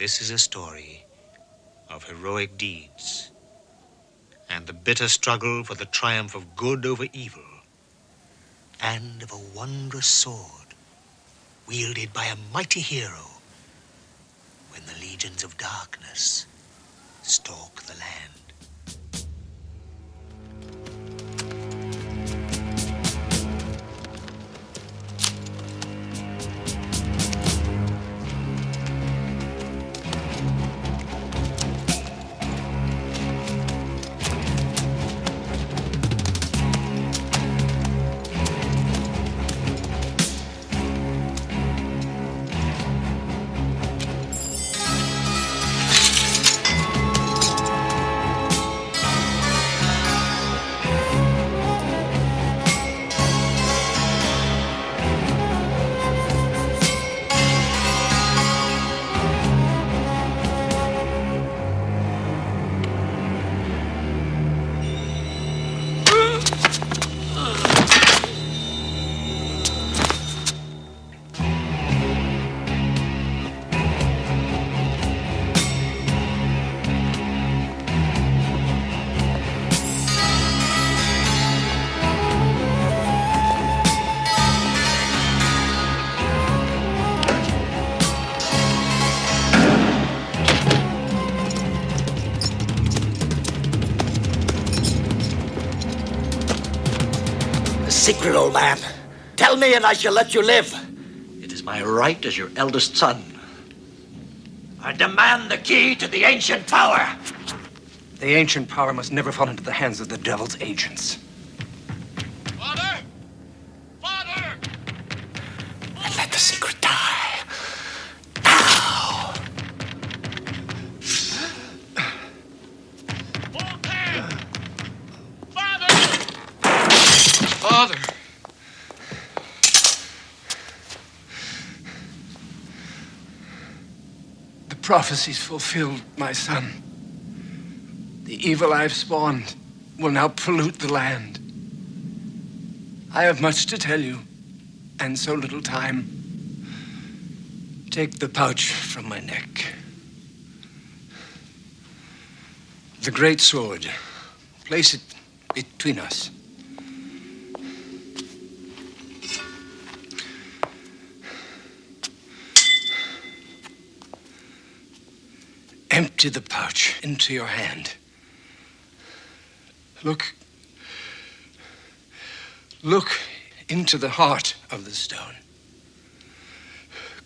This is a story of heroic deeds and the bitter struggle for the triumph of good over evil, and of a wondrous sword wielded by a mighty hero when the legions of darkness stalk the land. Secret, old man. Tell me and I shall let you live. It is my right as your eldest son. I demand the key to the ancient power. The ancient power must never fall into the hands of the devil's agents. Father! Father! And let the secret die. Now! Voltaire! Father! Father! The prophecy's fulfilled, my son. The evil I've spawned will now pollute the land. I have much to tell you, and so little time. Take the pouch from my neck. The great sword. Place it between us. Empty the pouch into your hand. Look into the heart of the stone.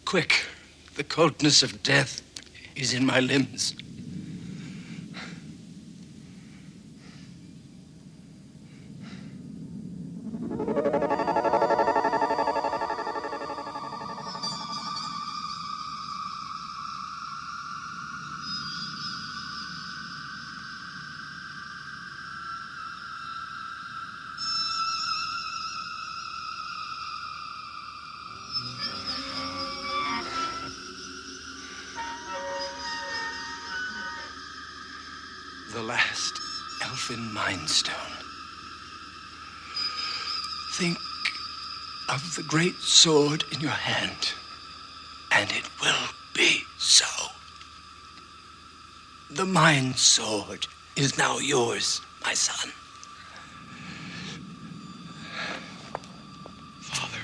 Quick, the coldness of death is in my limbs. The last elfin mind stone. Think of the great sword in your hand, and it will be so. The mind sword is now yours, my son. Father.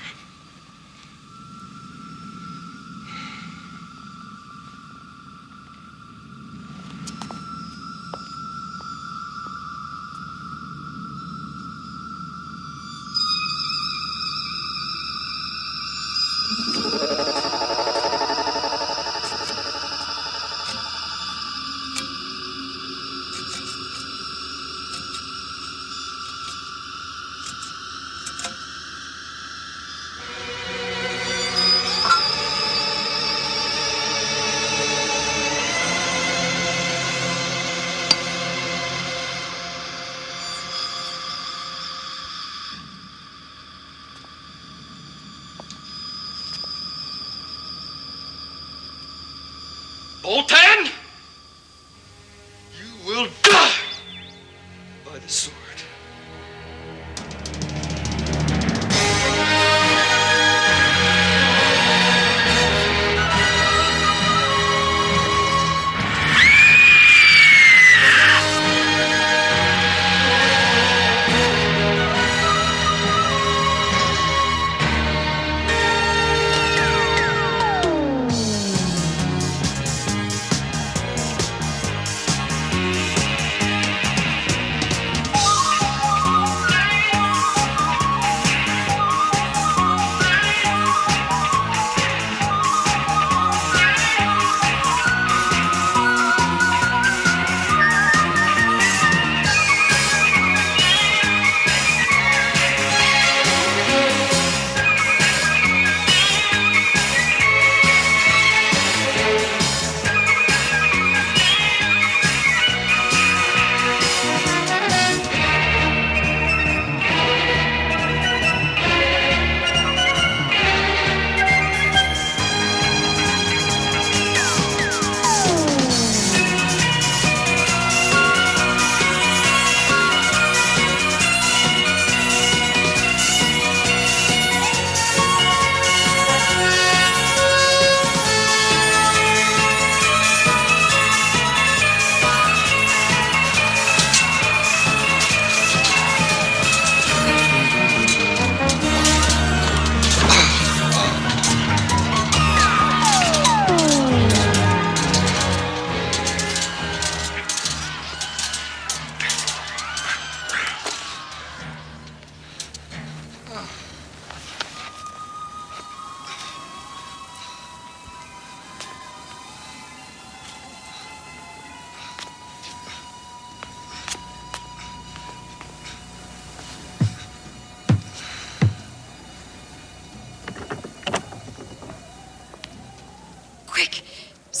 Boltan! You will die by the sword.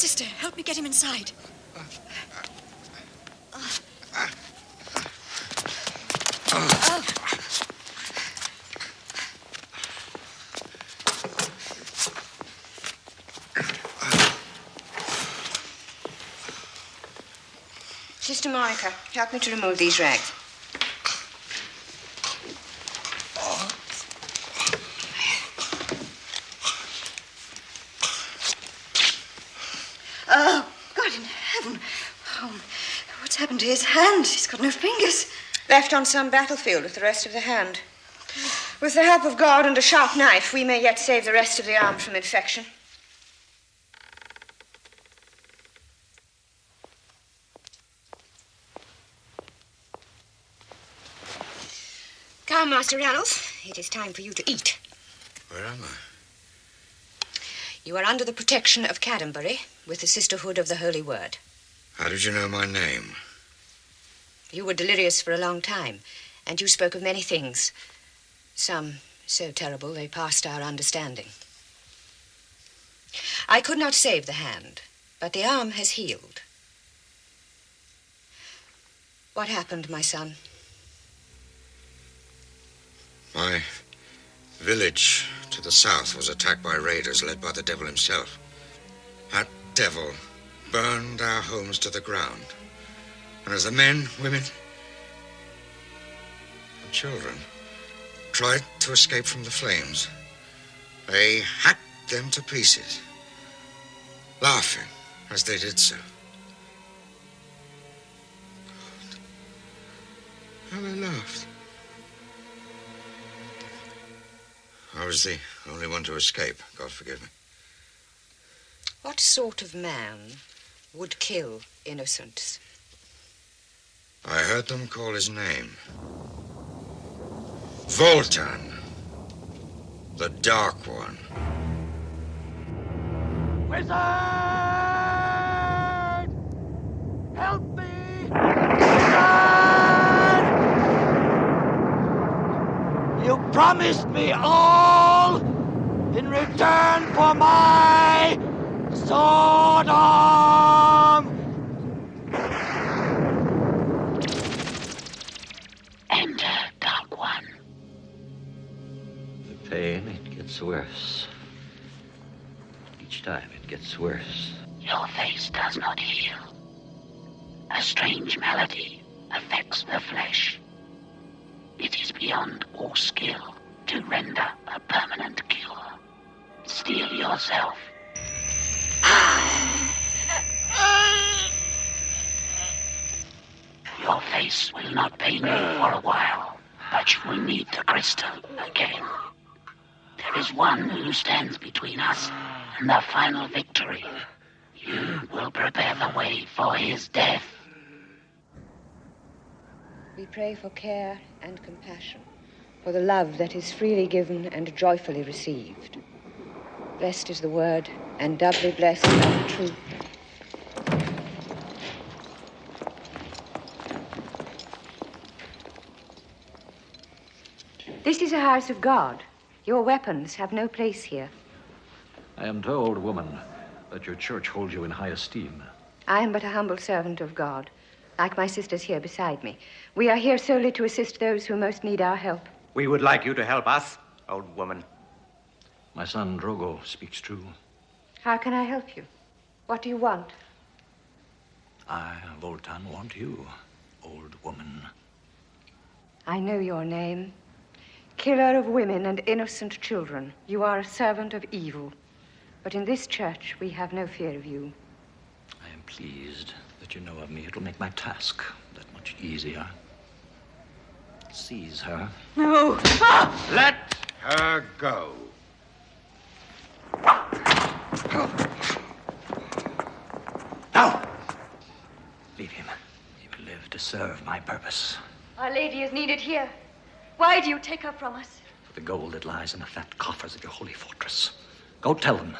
Sister, help me get him inside. Sister Monica, help me to remove these rags. Oh, God in heaven. Oh, what's happened to his hand? He's got no fingers. Left on some battlefield with the rest of the hand. With the help of God and a sharp knife, we may yet save the rest of the arm from infection. Come, Master Reynolds. It is time for you to eat. Where am I? You are under the protection of Cadambury with the Sisterhood of the Holy Word. How did you know my name? You were delirious for a long time, and you spoke of many things. Some so terrible they passed our understanding. I could not save the hand, but the arm has healed. What happened, my son? My village to the south was attacked by raiders led by the devil himself. That devil burned our homes to the ground. And as the men, women, and children tried to escape from the flames, they hacked them to pieces, laughing as they did so. God, how they laughed. I was the only one to escape, God forgive me. What sort of man would kill innocents? I heard them call his name. Voltan, the Dark One. Wizard! Help me! Wizard! You promised me all in return for my sword arm! Enter, Dark One. The pain, it gets worse. Each time it gets worse. Your face does not heal. A strange malady affects the flesh. It is beyond all skill to render a permanent cure. Steel yourself. Your face will not pain you for a while, but you will need the crystal again. There is one who stands between us and the final victory. You will prepare the way for his death. We pray for care and compassion, for the love that is freely given and joyfully received. Blessed is the word, and doubly blessed are the truth. This is a house of God. Your weapons have no place here. I am told, woman, that your church holds you in high esteem. I am but a humble servant of God, like my sisters here beside me. We are here solely to assist those who most need our help. We would like you to help us, old woman. My son Drogo speaks true. How can I help you? What do you want? I, Voltan, want you, old woman. I know your name. Killer of women and innocent children. You are a servant of evil. But in this church, we have no fear of you. I am pleased that you know of me. It'll make my task that much easier. Seize her. No. Let her go. Now! Leave him. He will live to serve my purpose. Our Lady is needed here. Why do you take her from us? For the gold that lies in the fat coffers of your holy fortress. Go tell them.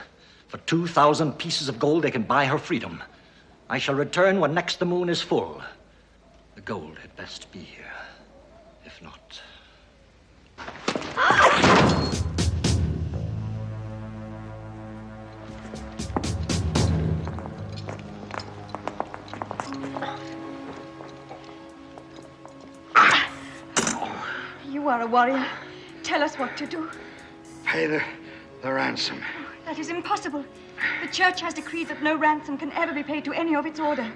For 2,000 pieces of gold, they can buy her freedom. I shall return when next the moon is full. The gold had best be here. If not... are a warrior. Tell us what to do. Pay the ransom. That is impossible. The church has decreed that no ransom can ever be paid to any of its order.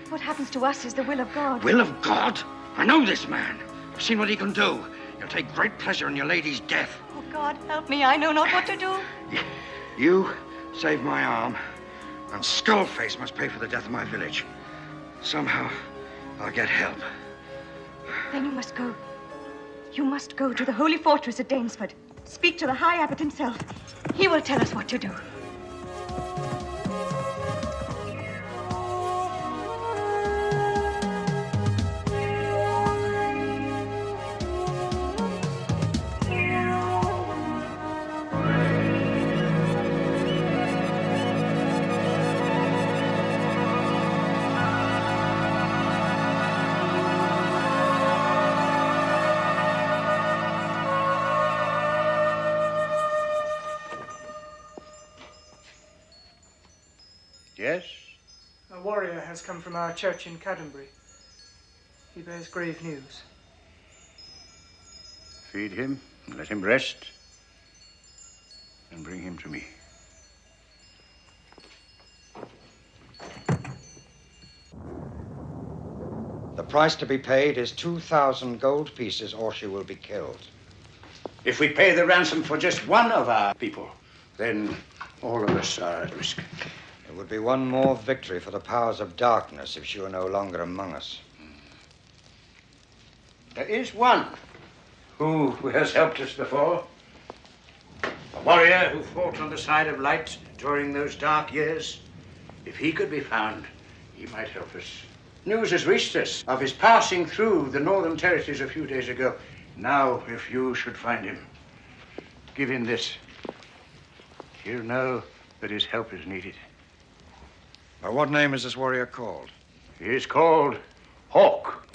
What happens to us is the will of God. Will of God? I know this man. I've seen what he can do. He'll take great pleasure in your lady's death. Oh, God, help me. I know not what to do. You saved my arm, and Skullface must pay for the death of my village. Somehow, I'll get help. Then you must go. You must go to the holy fortress at Danesford. Speak to the High Abbot himself. He will tell us what to do. Yes? A warrior has come from our church in Caddenbury. He bears grave news. Feed him, and let him rest, and bring him to me. The price to be paid is 2,000 gold pieces, or she will be killed. If we pay the ransom for just one of our people, then all of us are at risk. It would be one more victory for the powers of darkness if she were no longer among us. There is one who has helped us before. A warrior who fought on the side of light during those dark years. If he could be found, he might help us. News has reached us of his passing through the Northern Territories a few days ago. Now, if you should find him, give him this. He'll know that his help is needed. By what name is this warrior called? He is called Hawk.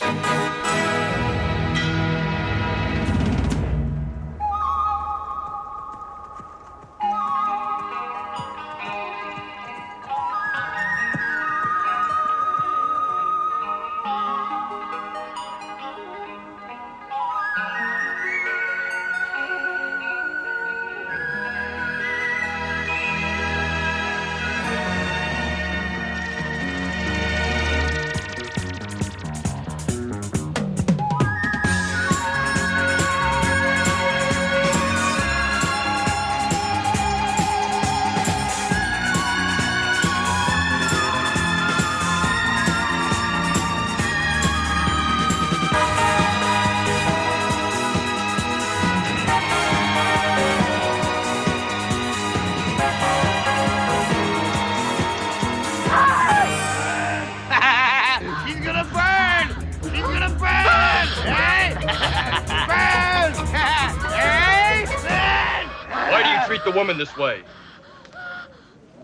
The woman this way.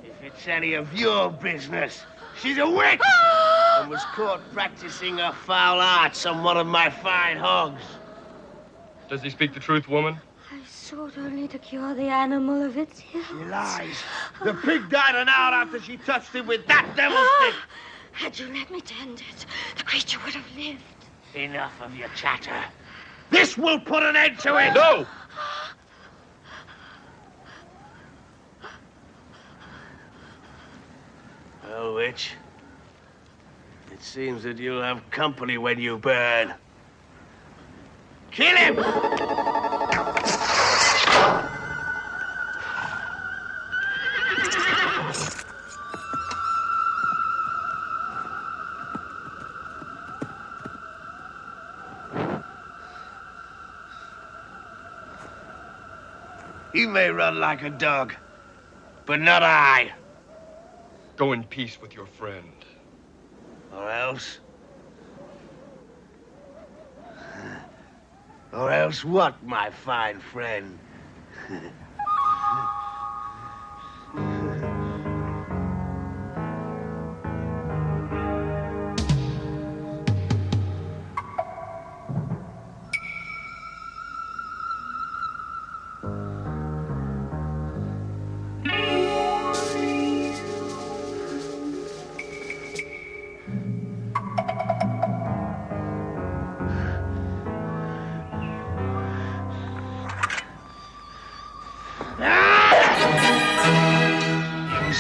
If it's any of your business, she's a witch and was caught practicing her foul arts on one of my fine hogs. Does he speak the truth, woman? I sought only to cure the animal of its ills. She lies. The pig died an hour after she touched him with that devil's stick. Had you let me tend it, the creature would have lived. Enough of your chatter. This will put an end to it. No! Well, witch, it seems that you'll have company when you burn. Kill him! You may run like a dog, but not I. Go in peace with your friend. Or else? Or else what, my fine friend?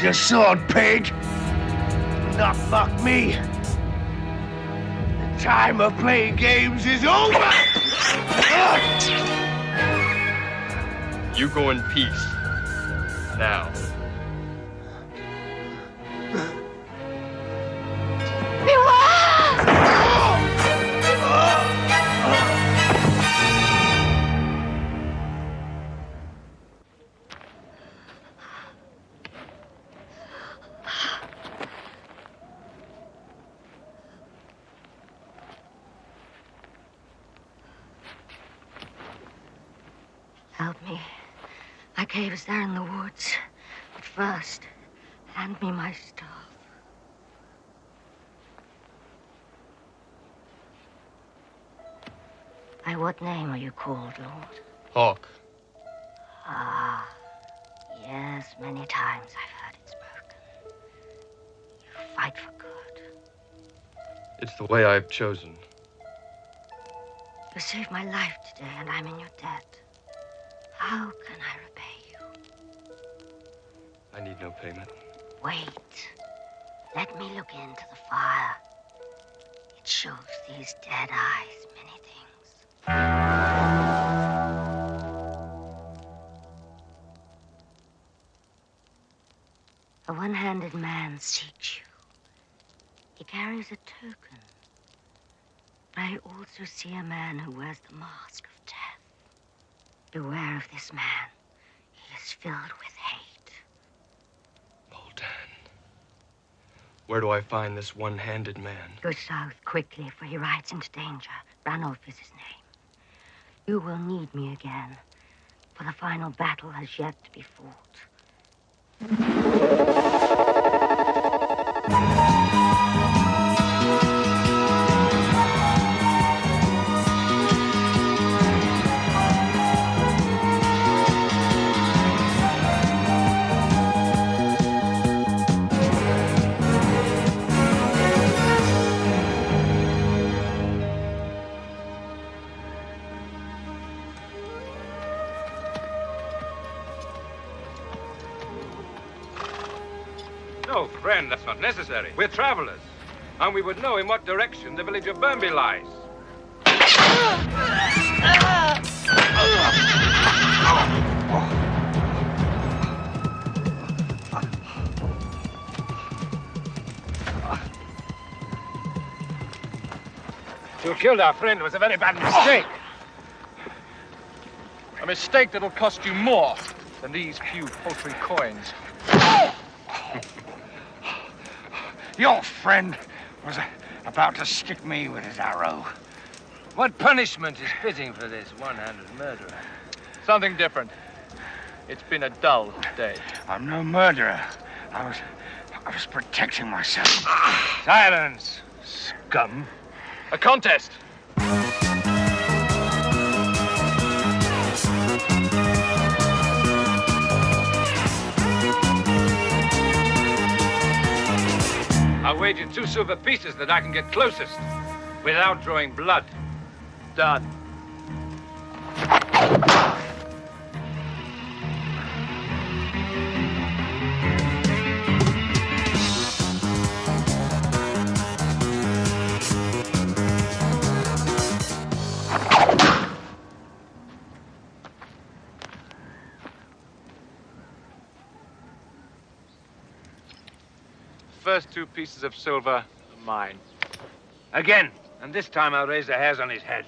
Where's your sword, pig? Do not mock me. The time of playing games is over! You go in peace. Now. Help me. My cave is there in the woods. But first, hand me my staff. By what name are you called, Lord? Hawk. Ah, yes, many times I've heard it spoken. You fight for good. It's the way I've chosen. You saved my life today, and I'm in your debt. How can I repay you? I need no payment. Wait. Let me look into the fire. It shows these dead eyes many things. A one-handed man seeks you. He carries a token. But I also see a man who wears the mask of death. Beware of this man. He is filled with hate. Moldan. Where do I find this one-handed man? Go south quickly, for he rides into danger. Ranulf is his name. You will need me again, for the final battle has yet to be fought. No, friend, that's not necessary. We're travelers, and we would know in what direction the village of Burnby lies. To have killed our friend was a very bad mistake. A mistake that'll cost you more than these few paltry coins. Your friend was about to stick me with his arrow. What punishment is fitting for this one-handed murderer? Something different. It's been a dull day. I'm no murderer. I was protecting myself. Silence, scum. A contest. I'll wager 2 silver pieces that I can get closest without drawing blood. Done. First 2 pieces of silver are mine. Again, and this time I'll raise the hairs on his head.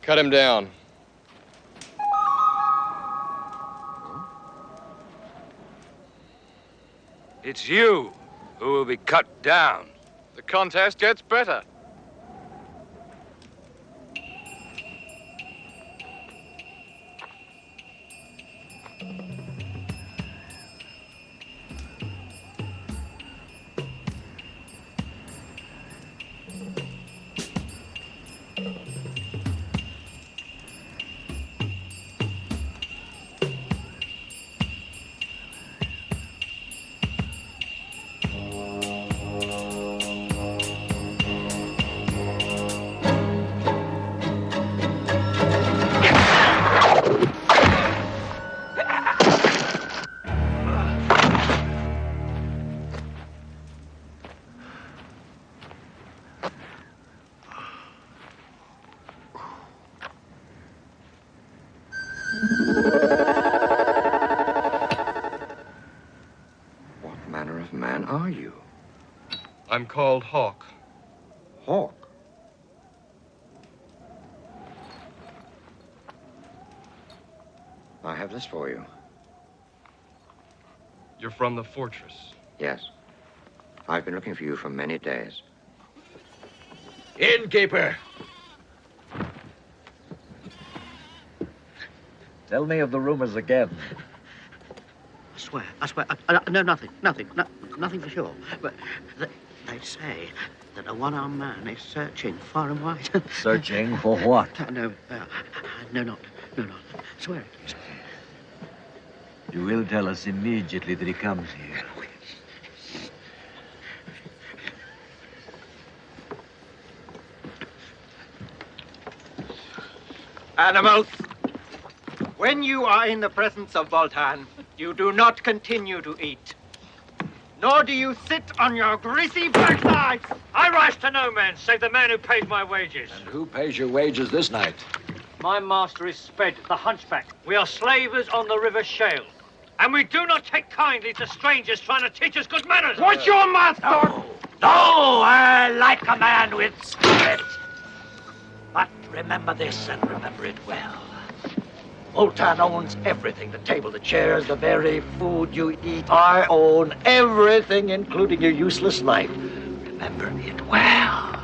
Cut him down. It's you who will be cut down. The contest gets better. I'm called Hawk. Hawk? I have this for you. You're from the fortress. Yes. I've been looking for you for many days. Innkeeper! Tell me of the rumors again. I swear, I know nothing for sure. But they say that a one-armed man is searching far and wide. Searching for what? No, not. Swear it. You will tell us immediately that he comes here. Animals, when you are in the presence of Voltan, you do not continue to eat. Nor do you sit on your greasy backsides. I rise to no man save the man who pays my wages. And who pays your wages this night? My master is Sped, the hunchback. We are slavers on the River Shale. And we do not take kindly to strangers trying to teach us good manners. What's your master? No, I like a man with spirit. But remember this and remember it well. Voltan owns everything. The table, the chairs, the very food you eat. I own everything, including your useless life. Remember it well.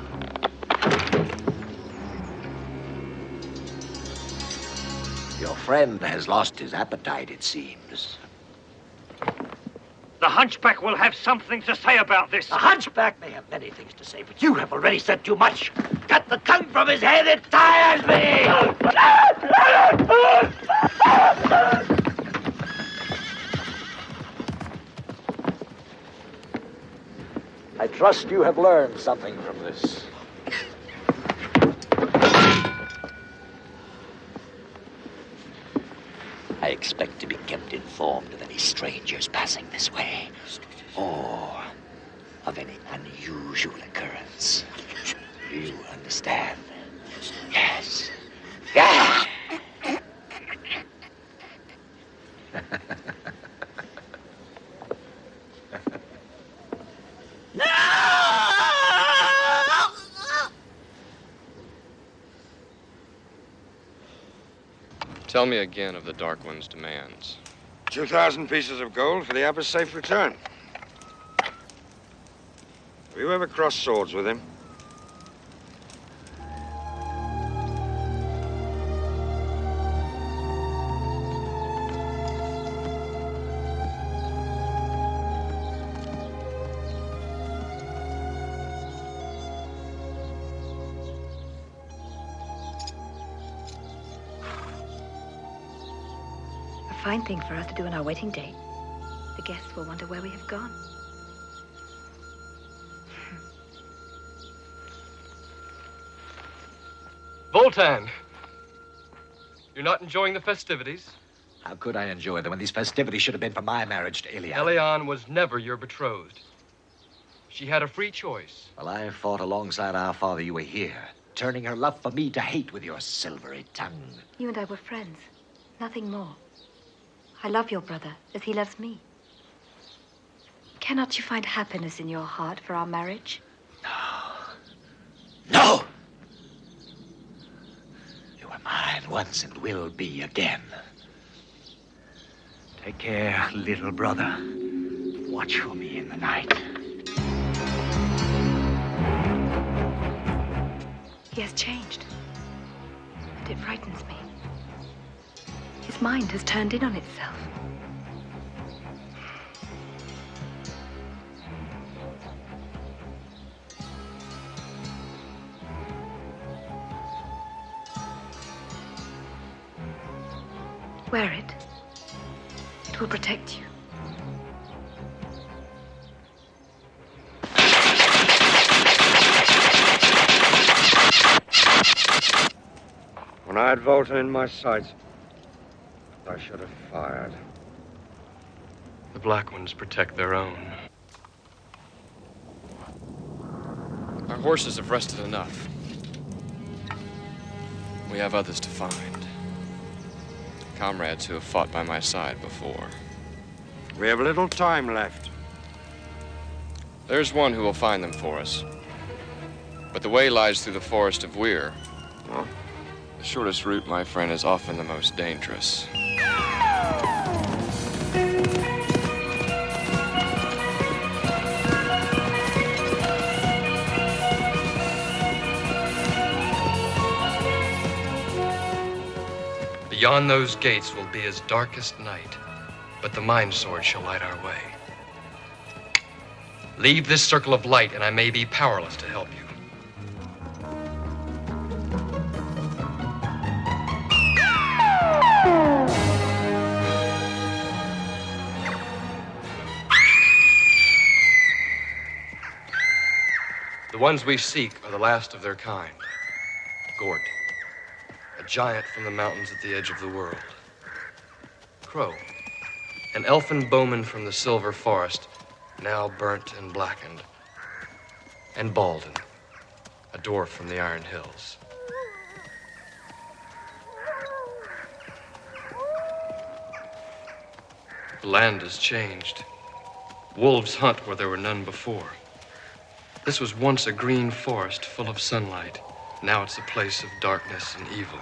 Your friend has lost his appetite, it seems. The hunchback will have something to say about this. The hunchback may have many things to say, but you have already said too much. Cut the tongue from his head, it tires me! I trust you have learned something from this. I expect to be kept informed of any strangers passing this way, or of any unusual occurrence. Do you understand? Yes. Yeah. Tell me again of the Dark One's demands. 2,000 pieces of gold for the Abbot's safe return. Have you ever crossed swords with him? Fine thing for us to do on our wedding day. The guests will wonder where we have gone. Voltan! You're not enjoying the festivities? How could I enjoy them when these festivities should have been for my marriage to Ilian? Elian was never your betrothed. She had a free choice. While I fought alongside our father, you were here, turning her love for me to hate with your silvery tongue. You and I were friends, nothing more. I love your brother as he loves me. Cannot you find happiness in your heart for our marriage? No! You were mine once and will be again. Take care, little brother. Watch for me in the night. He has changed, and it frightens me. His mind has turned in on itself. Wear it. It will protect you. When I had Voltan in my sights, I should have fired. The Black Ones protect their own. Our horses have rested enough. We have others to find. Comrades who have fought by my side before. We have little time left. There's one who will find them for us. But the way lies through the forest of Weir. The shortest route, my friend, is often the most dangerous. Beyond those gates will be as darkest night, but the Mind Sword shall light our way. Leave this circle of light, and I may be powerless to help you. The ones we seek are the last of their kind. Gort, a giant from the mountains at the edge of the world. Crow, an elfin bowman from the Silver Forest, now burnt and blackened. And Baldin, a dwarf from the Iron Hills. The land has changed. Wolves hunt where there were none before. This was once a green forest full of sunlight. Now it's a place of darkness and evil.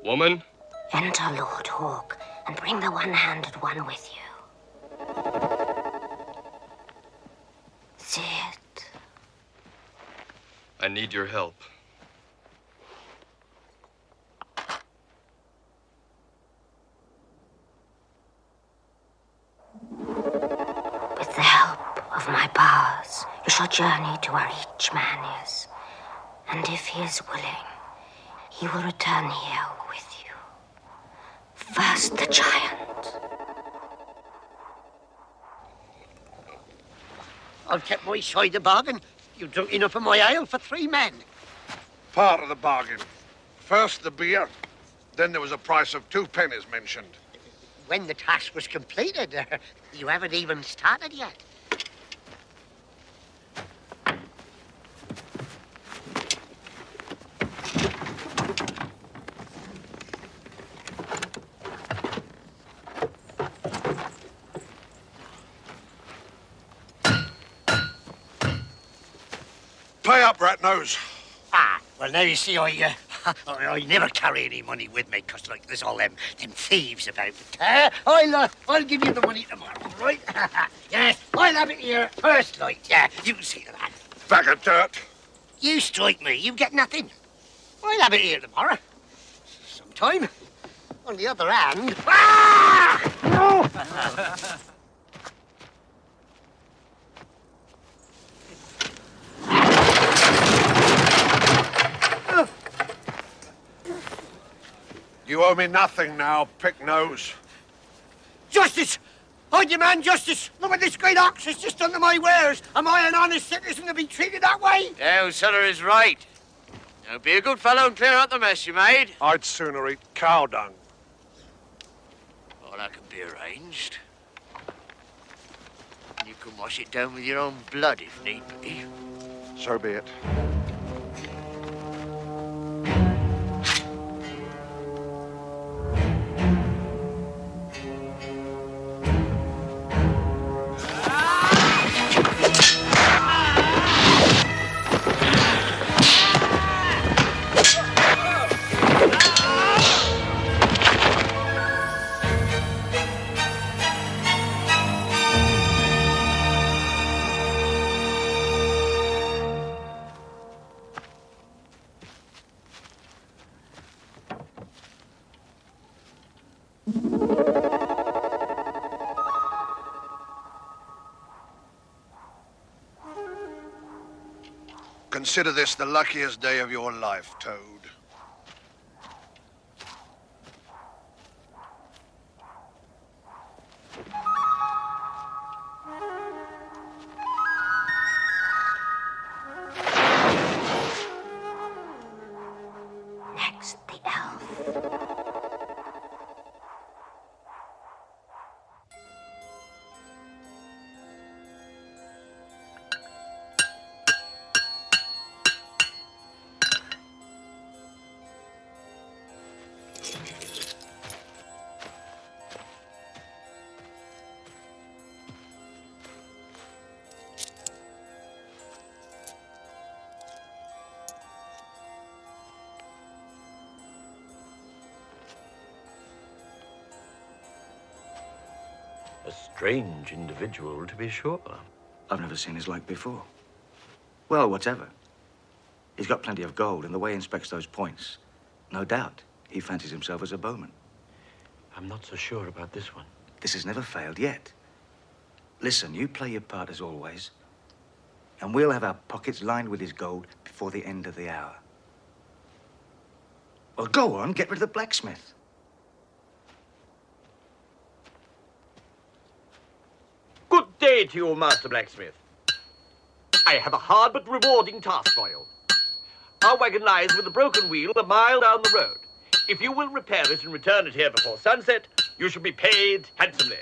Woman? Enter, Lord Hawk, and bring the one-handed one with you. Sit. I need your help. With the help of my powers, you shall journey to where each man is. And if he is willing, he will return here with you. First the giant. I've kept my side of the bargain. You drunk enough of my ale for 3 men. Part of the bargain. First the beer, then there was a price of 2 pennies mentioned. When the task was completed, you haven't even started yet. Pay up, Rat-Nose. Ah, well, now you see, I never carry any money with me, because, like, there's all them thieves about. I'll give you the money tomorrow, right? Yes, I'll have it here first night, yeah. You can see to that. Bag of dirt. You strike me, you get nothing. I'll have it here tomorrow. Sometime. On the other hand... Ah! No! You owe me nothing now, Pick-Nose. Justice! I demand justice! Look what this great ox has just done to my wares. Am I an honest citizen to be treated that way? Yeah, Sutter is right. Now, be a good fellow and clear out the mess you made. I'd sooner eat cow dung. Well, that can be arranged. You can wash it down with your own blood if need be. So be it. Consider this the luckiest day of your life, Toad. Christ the elf. A strange individual, to be sure. I've never seen his like before. Well, whatever. He's got plenty of gold, and the way he inspects those points, no doubt he fancies himself as a bowman. I'm not so sure about this one. This has never failed yet. Listen, you play your part as always, and we'll have our pockets lined with his gold before the end of the hour. Well, go on, get rid of the blacksmith. Good day to you, Master Blacksmith. I have a hard but rewarding task for you. Our wagon lies with a broken wheel a mile down the road. If you will repair it and return it here before sunset, you shall be paid handsomely.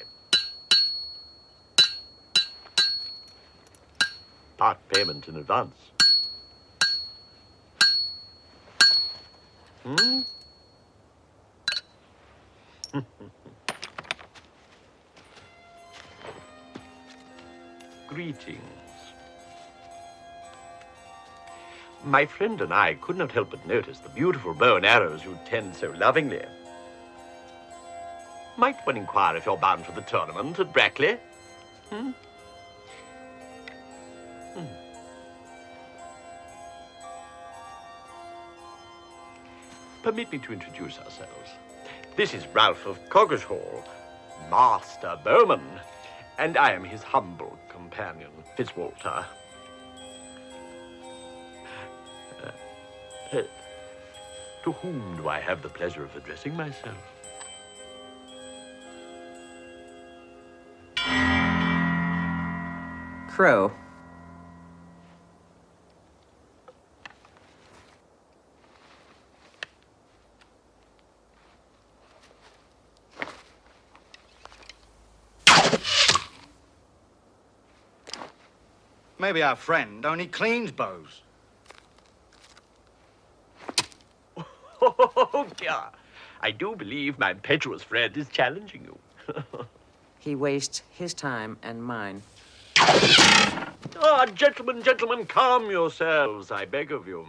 Part payment in advance. Hmm? Greetings. My friend and I could not help but notice the beautiful bow and arrows you tend so lovingly. Might one inquire if you're bound for the tournament at Brackley? Hmm? Permit me to introduce ourselves. This is Ralph of Coggeshall, Master Bowman, and I am his humble companion, Fitzwalter. To whom do I have the pleasure of addressing myself? Crow. Maybe our friend only cleans bows. Oh, dear. I do believe my impetuous friend is challenging you. He wastes his time and mine. Ah, gentlemen, calm yourselves, I beg of you.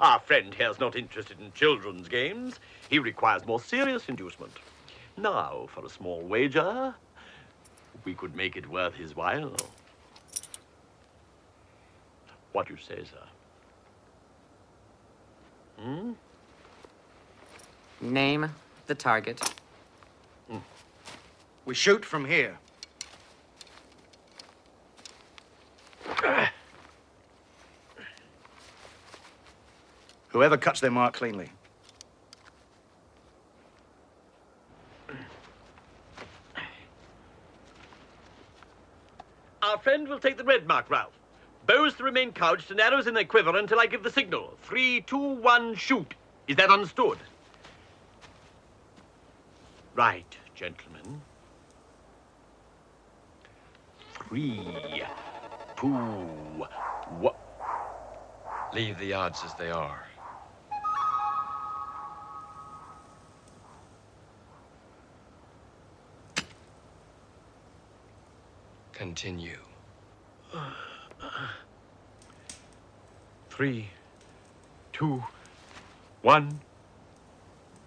Our friend here's not interested in children's games. He requires more serious inducement. Now, for a small wager, we could make it worth his while. What do you say, sir? Hmm? Name the target. We shoot from here. Whoever cuts their mark cleanly. Our friend will take the red mark, Ralph. Bows to remain couched and arrows in their quiver until I give the signal. 3, 2, 1, shoot. Is that understood? Right, gentlemen. 3, 2, 1. Leave the odds as they are. Continue. 3, 2, 1,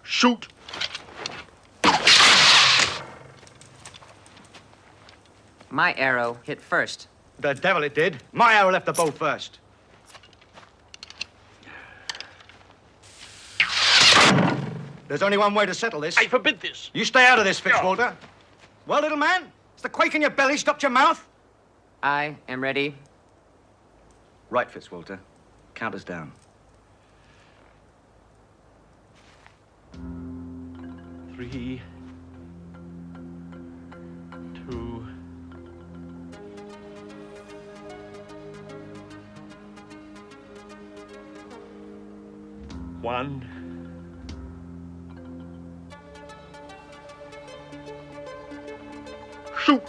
shoot! My arrow hit first. The devil it did. My arrow left the bow first. There's only one way to settle this. I forbid this. You stay out of this, Fitzwalter. Well, little man, has the quake in your belly stopped your mouth? I am ready. Right, Fitzwalter. Count us down. 3, 2, 1. Shoot!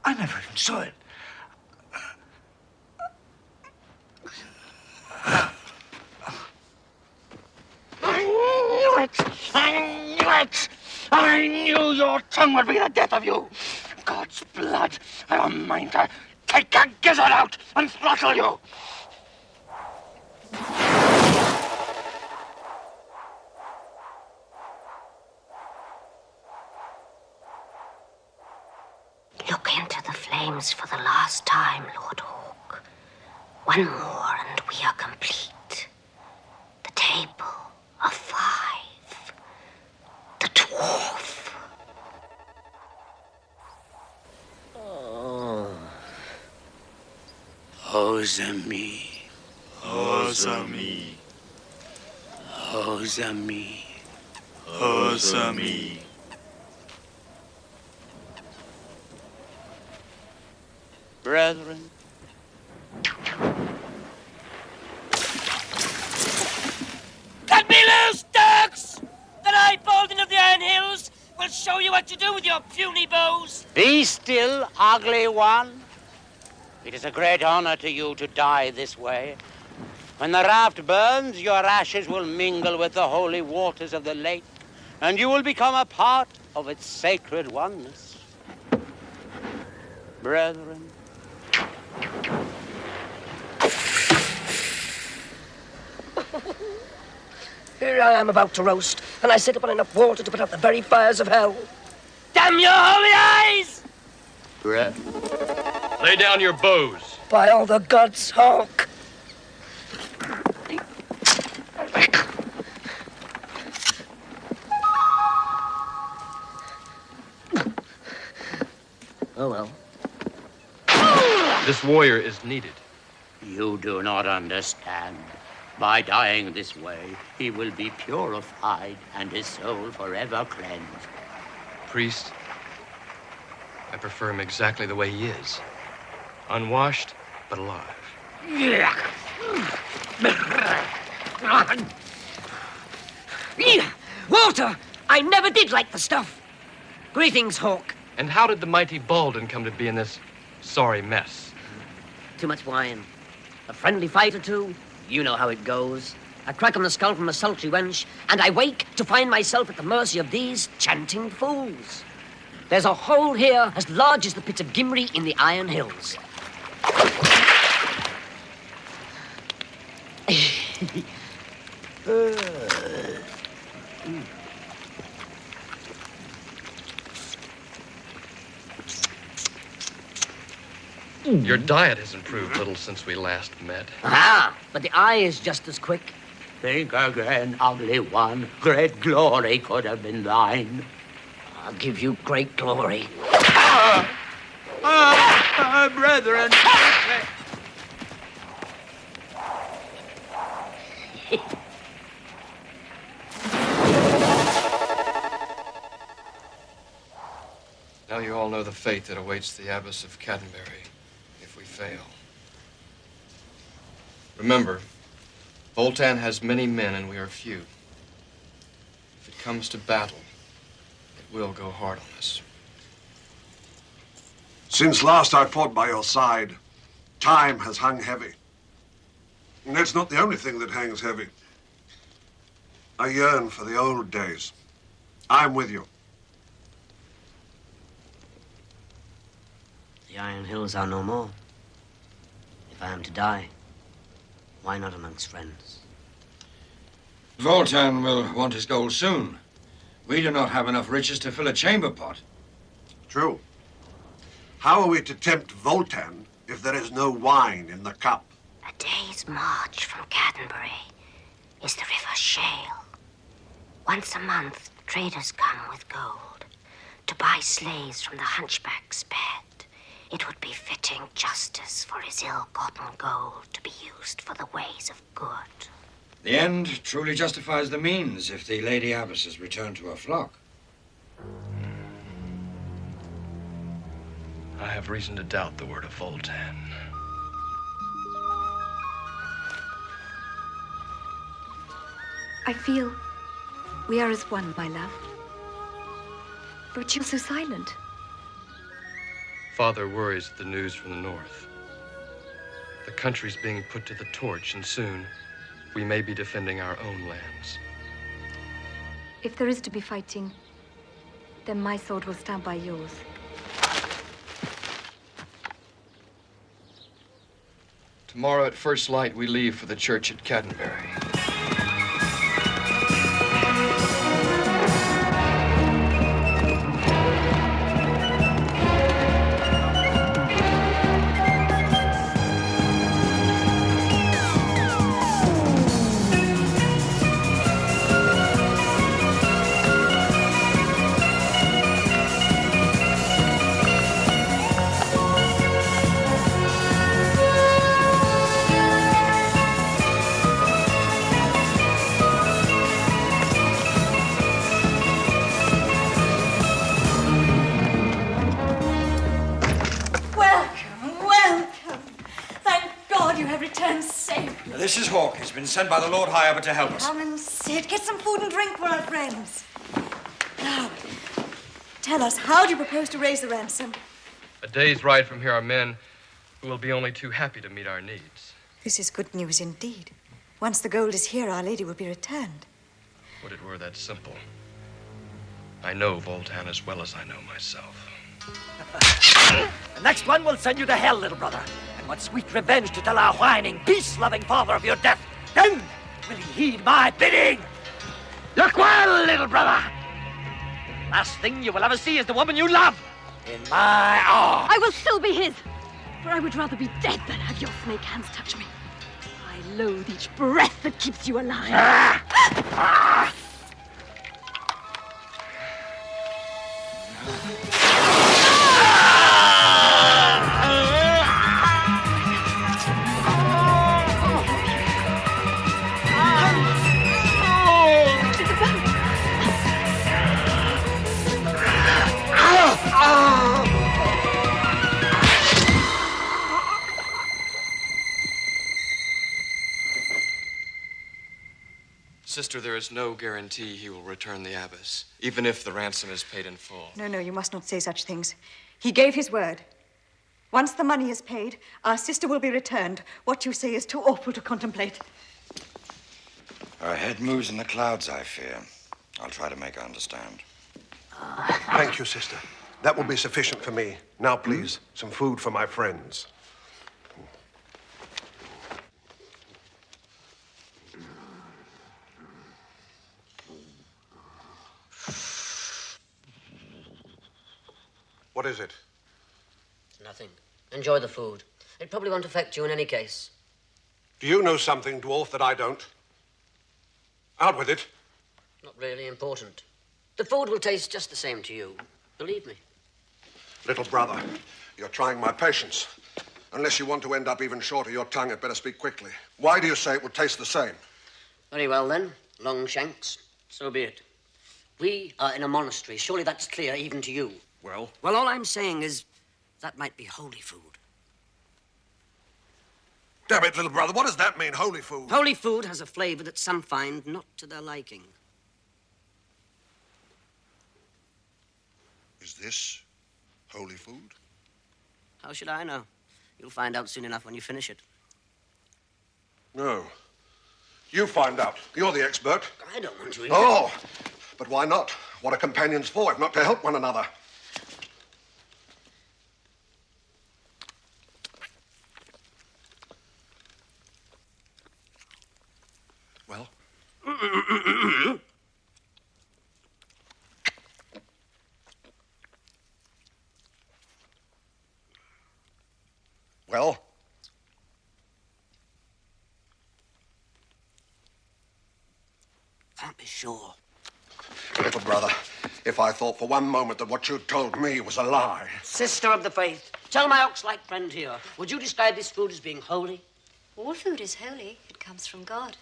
I never even saw it. I knew it! I knew it! I knew your tongue would be the death of you! God's blood! I have a mind to take a gizzard out and throttle you! Look into the flames for the last time, Lord Hawk. One more and we are complete. The table of 5. The dwarf. Ozami. Ozami. Ozami. Ozami. Brethren, Cut me loose, Turks! The Knight Bolton of the Iron Hills will show you what to do with your puny bows. be still, ugly one. It is a great honor to you to die this way. When the raft burns, your ashes will mingle with the holy waters of the lake, and you will become a part of its sacred oneness. Brethren, Here I am about to roast, and I sit upon enough water to put out the very fires of hell. Damn your holy eyes! Lay down your bows. By all the gods, Hawk! Oh well. This warrior is needed. you do not understand. By dying this way, he will be purified and his soul forever cleansed. Priest, I prefer him exactly the way he is. Unwashed, but alive. Walter! I never did like the stuff. Greetings, Hawk. And how did the mighty Baldwin come to be in this sorry mess? Too much wine. A friendly fight or two. You know how it goes. A crack on the skull from a sultry wench, and I wake to find myself at the mercy of these chanting fools. There's a hole here as large as the pit of Gimri in the Iron Hills. Your diet has improved little since we last met. Ah, but the eye is just as quick. Think again, ugly one. Great glory could have been thine. I'll give you great glory. Brethren. Now you all know the fate that awaits the Abbess of Caddenbury if we fail. Remember, Voltan has many men and we are few. If it comes to battle, it will go hard on us. Since last I fought by your side, time has hung heavy. And it's not the only thing that hangs heavy. I yearn for the old days. I'm with you. The Iron Hills are no more. If I am to die, why not amongst friends? Voltan will want his gold soon. We do not have enough riches to fill a chamber pot. True. How are we to tempt Voltan if there is no wine in the cup? A day's march from Caddenbury is the River Shale. Once a month, traders come with gold to buy slaves from the hunchback's bed. It would be fitting justice for his ill-gotten gold to be used for the ways of good. The end truly justifies the means if the Lady Abbesses return to her flock. I have reason to doubt the word of Voltan. I feel We are as one, my love. But you're so silent. Father worries at the news from the north. The country's being put to the torch, and soon we may be defending our own lands. If there is to be fighting, then my sword will stand by yours. Tomorrow at first light, we leave for the church at Caddenbury. This is Hawke. He's been sent by the Lord High Abbot to help us. Come and sit. Get some food and drink for our friends. Now, tell us, how do you propose to raise the ransom? A day's ride from here are men who will be only too happy to meet our needs. This is good news indeed. Once the gold is here, Our Lady will be returned. Would it were that simple. I know Voltan as well as I know myself. The next one will send you to hell, little brother. And what sweet revenge to tell our whining, peace-loving father of your death. Then will he heed my bidding. Look well, little brother. Last thing you will ever see is the woman you love in my arms. I will still be his, for I would rather be dead than have your snake hands touch me. I loathe each breath that keeps you alive. Sister, there is no guarantee he will return the abbess, even if the ransom is paid in full. No, you must not say such things. He gave his word. Once the money is paid, our sister will be returned. What you say is too awful to contemplate. Her head moves in the clouds, I fear. I'll try to make her understand. Thank you, sister. That will be sufficient for me. Now, please, some food for my friends. What is it? Nothing. Enjoy the food. It probably won't affect you in any case. Do you know something, dwarf, that I don't? Out with it. Not really important. The food will taste just the same to you. Believe me. Little brother, you're trying my patience. Unless you want to end up even short of your tongue, you'd better speak quickly. Why do you say it would taste the same? Very well, then. Longshanks. So be it. We are in a monastery. Surely that's clear even to you. Well? Well, all I'm saying is that might be holy food. Damn it, little brother, what does that mean, holy food? Holy food has a flavor that some find not to their liking. Is this holy food? How should I know? You'll find out soon enough when you finish it. No. You find out. You're the expert. I don't want to eat Oh, but why not? What are companions for if not to help one another? Well? Well? Can't be sure. Little brother, if I thought for one moment that what you told me was a lie. Sister of the faith, tell my ox-like friend here, would you describe this food as being holy? All food is holy. It comes from God.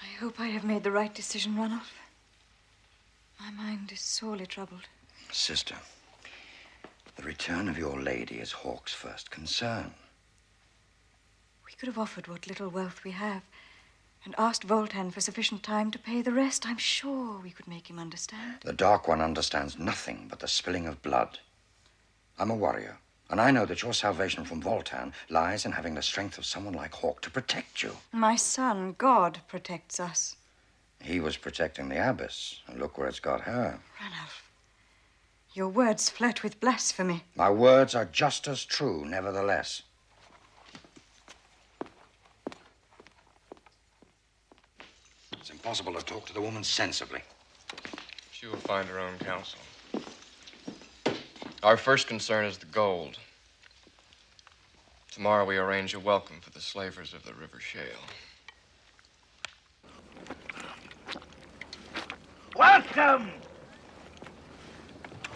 I hope I have made the right decision, Ranulph. My mind is sorely troubled. Sister, the return of your lady is Hawke's first concern. We could have offered what little wealth we have and asked Voltan for sufficient time to pay the rest. I'm sure we could make him understand. The Dark One understands nothing but the spilling of blood. I'm a warrior, and I know that your salvation from Voltan lies in having the strength of someone like Hawk to protect you. My son, God, protects us. He was protecting the Abbess, and look where it's got her. Ranulph, your words flirt with blasphemy. My words are just as true, nevertheless. It's impossible to talk to the woman sensibly. She will find her own counsel. Our first concern is the gold. Tomorrow we arrange a welcome for the slavers of the River Shale. Welcome!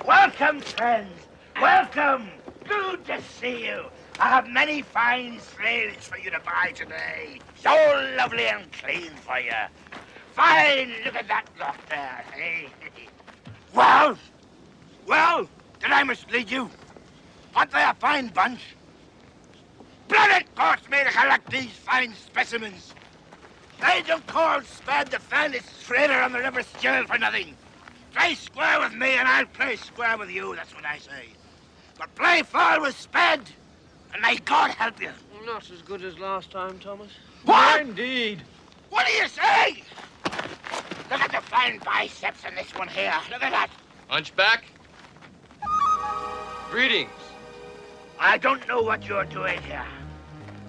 Welcome, friends! Welcome! Good to see you. I have many fine slaves for you to buy today. So lovely and clean for you. Fine, look at that lot there, eh? Well? Well, did I mislead you? Aren't they a fine bunch? Blood it cost me to collect these fine specimens. I don't call Spad the finest trader on the River Shale for nothing. Play square with me and I'll play square with you, that's what I say. But play foul with Spad, and may God help you. Not as good as last time, Thomas. What? Indeed. What do you say? Look at the fine biceps in this one here. Look at that. Hunchback? Greetings. I don't know what you're doing here,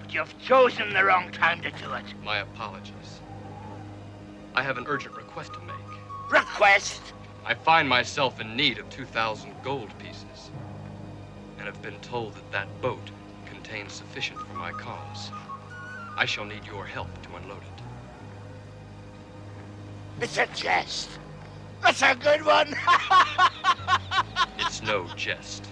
but you've chosen the wrong time to do it. My apologies. I have an urgent request to make. Request? I find myself in need of 2,000 gold pieces, and have been told that that boat contains sufficient for my cause. I shall need your help to unload it. It's a jest. That's a good one. It's no jest.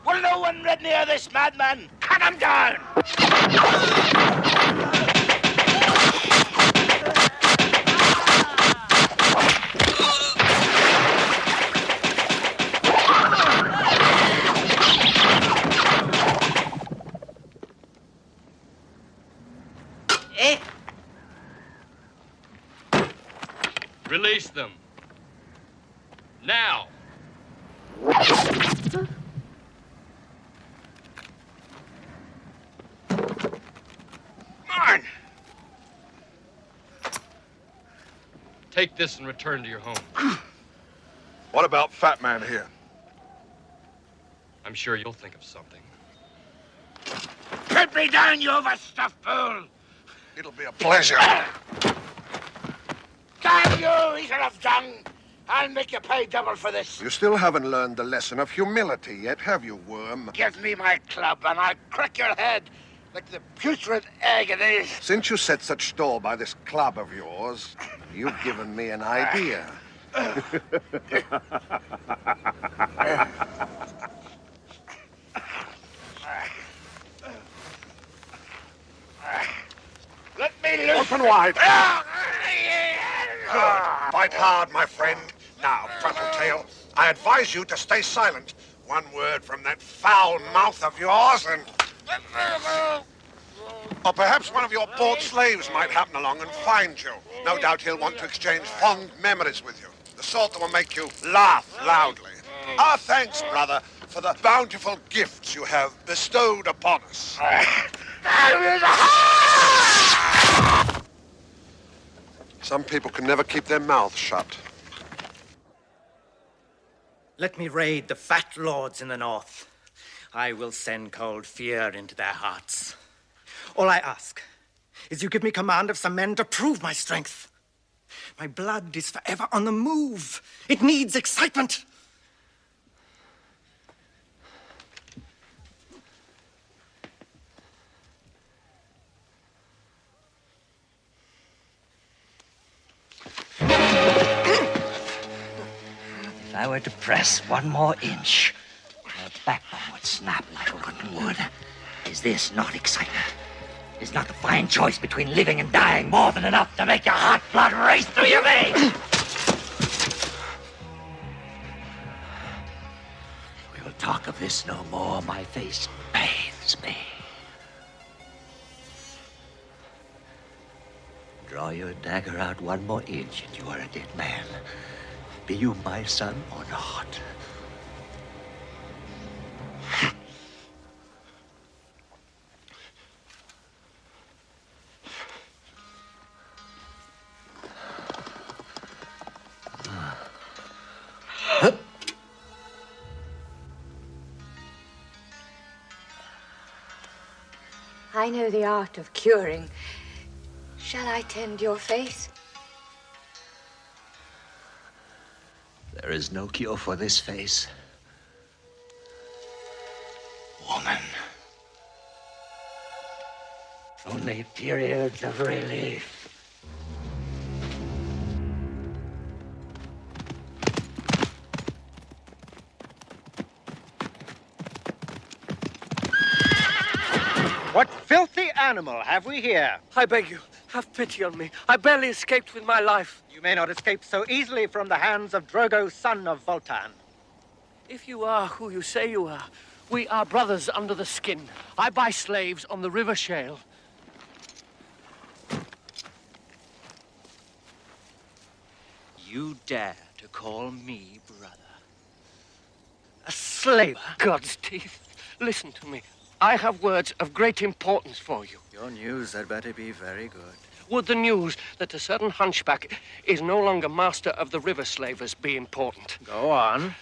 Will no one rid me of this madman? Cut him down! Release them. Now. Marn! Take this and return to your home. What about Fat Man here? I'm sure you'll think of something. Put me down, you overstuffed fool! It'll be a pleasure. Damn you, eater of dung! I'll make you pay double for this. You still haven't learned the lesson of humility yet, have you, worm? Give me my club and I'll crack your head like the putrid egg it is. Since you set such store by this club of yours, you've given me an idea. Let me loose. Open wide. Good. Fight hard, my friend. Now, Tattletale, I advise you to stay silent. One word from that foul mouth of yours and... Or perhaps one of your bought slaves might happen along and find you. No doubt he'll want to exchange fond memories with you. The sort that will make you laugh loudly. Our thanks, brother, for the bountiful gifts you have bestowed upon us. Some people can never keep their mouths shut. Let me raid the fat lords in the north. I will send cold fear into their hearts. All I ask is you give me command of some men to prove my strength. My blood is forever on the move. It needs excitement. If I were to press one more inch, your backbone would snap like rotten wood. Is this not excitement? Is not the fine choice between living and dying more than enough to make your hot blood race through your veins? We will talk of this no more. My face pains me. Draw your dagger out one more inch and you are a dead man. Be you my son or not? I know the art of curing. Shall I tend your face? There is no cure for this face. Woman. Only periods of relief. What filthy animal have we here? I beg you, have pity on me. I barely escaped with my life. You may not escape so easily from the hands of Drogo, son of Voltan. If you are who you say you are, we are brothers under the skin. I buy slaves on the River Shale. You dare to call me brother? A slave? God's teeth. Listen to me. I have words of great importance for you. Your news had better be very good. Would the news that a certain hunchback is no longer master of the river slavers be important? Go on.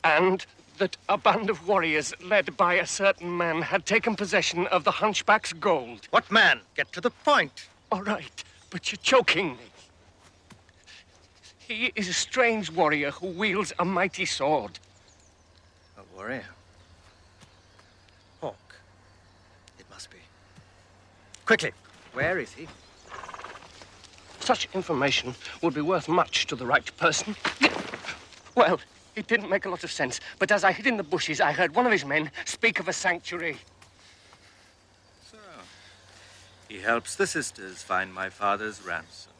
And that a band of warriors led by a certain man had taken possession of the hunchback's gold. What man? Get to the point. All right, but you're choking me. He is a strange warrior who wields a mighty sword. A warrior? Hawk. It must be. Quickly, where is he? Such information would be worth much to the right person. Well, it didn't make a lot of sense, but as I hid in the bushes, I heard one of his men speak of a sanctuary. So, he helps the sisters find my father's ransom.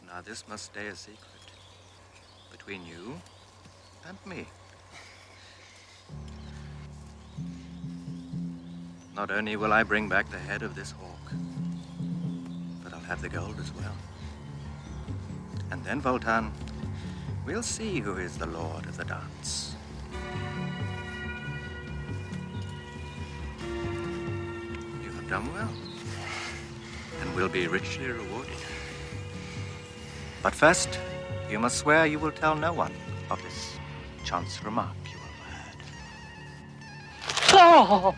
Now, this must stay a secret between you and me. Not only will I bring back the head of this hawk, but I'll have the gold as well. And then, Voltan, we'll see who is the lord of the dance. You have done well, and will be richly rewarded. But first, you must swear you will tell no one of this chance remark you overheard. Oh!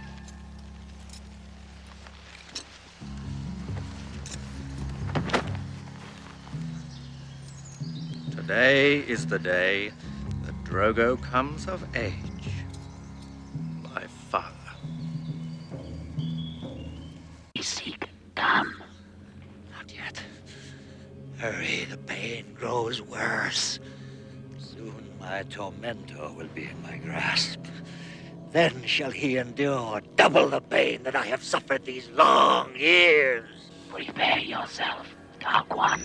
Today is the day that Drogo comes of age. My father. Seek, come. Not yet. Hurry, the pain grows worse. Soon my tormentor will be in my grasp. Then shall he endure double the pain that I have suffered these long years. Prepare yourself, Dark One.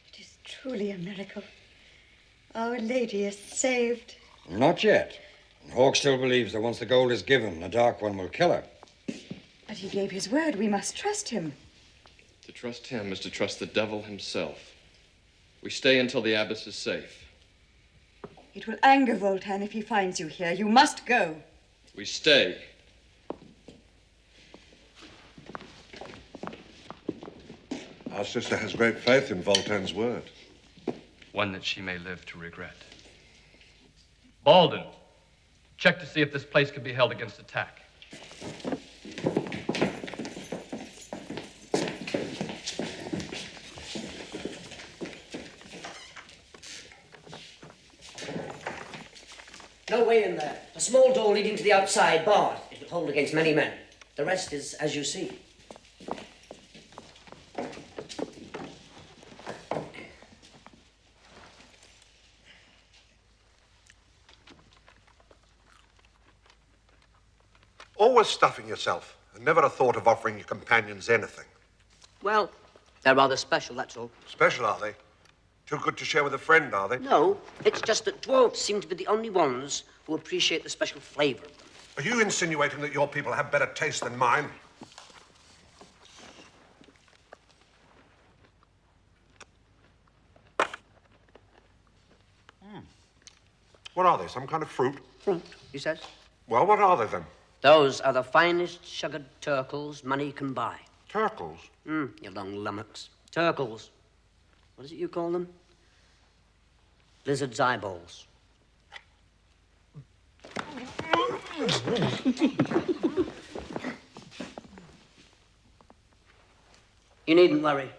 It is truly a miracle. Our Lady is saved. Not yet. Hawk still believes that once the gold is given, the Dark One will kill her. But he gave his word. We must trust him. To trust him is to trust the devil himself. We stay until the abbess is safe. It will anger Voltan if he finds you here. You must go. We stay. Our sister has great faith in Voltan's word. One that she may live to regret. Baldwin, check to see if this place can be held against attack. No way in there. A small door leading to the outside, barred. It will hold against many men. The rest is as you see. Always stuffing yourself, and never a thought of offering your companions anything. Well, they're rather special, that's all. Special, are they? Too good to share with a friend, are they? No, it's just that dwarves seem to be the only ones who appreciate the special flavor of them. Are you insinuating that your people have better taste than mine? What are they, some kind of fruit? Fruit, he says. Well, what are they then? Those are the finest sugared turkles money can buy. Turkles? You long lummox. Turkles. What is it you call them? Lizard's eyeballs. You needn't worry.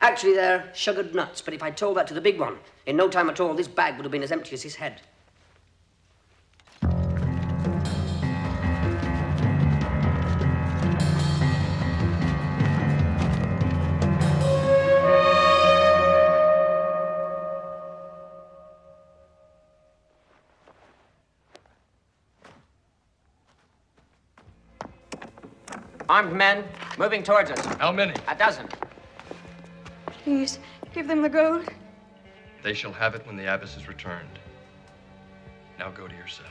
Actually, they're sugared nuts, but if I told that to the big one, in no time at all, this bag would have been as empty as his head. Armed men, moving towards us. How many? A dozen. Please, give them the gold. They shall have it when the abbess is returned. Now go to your cells.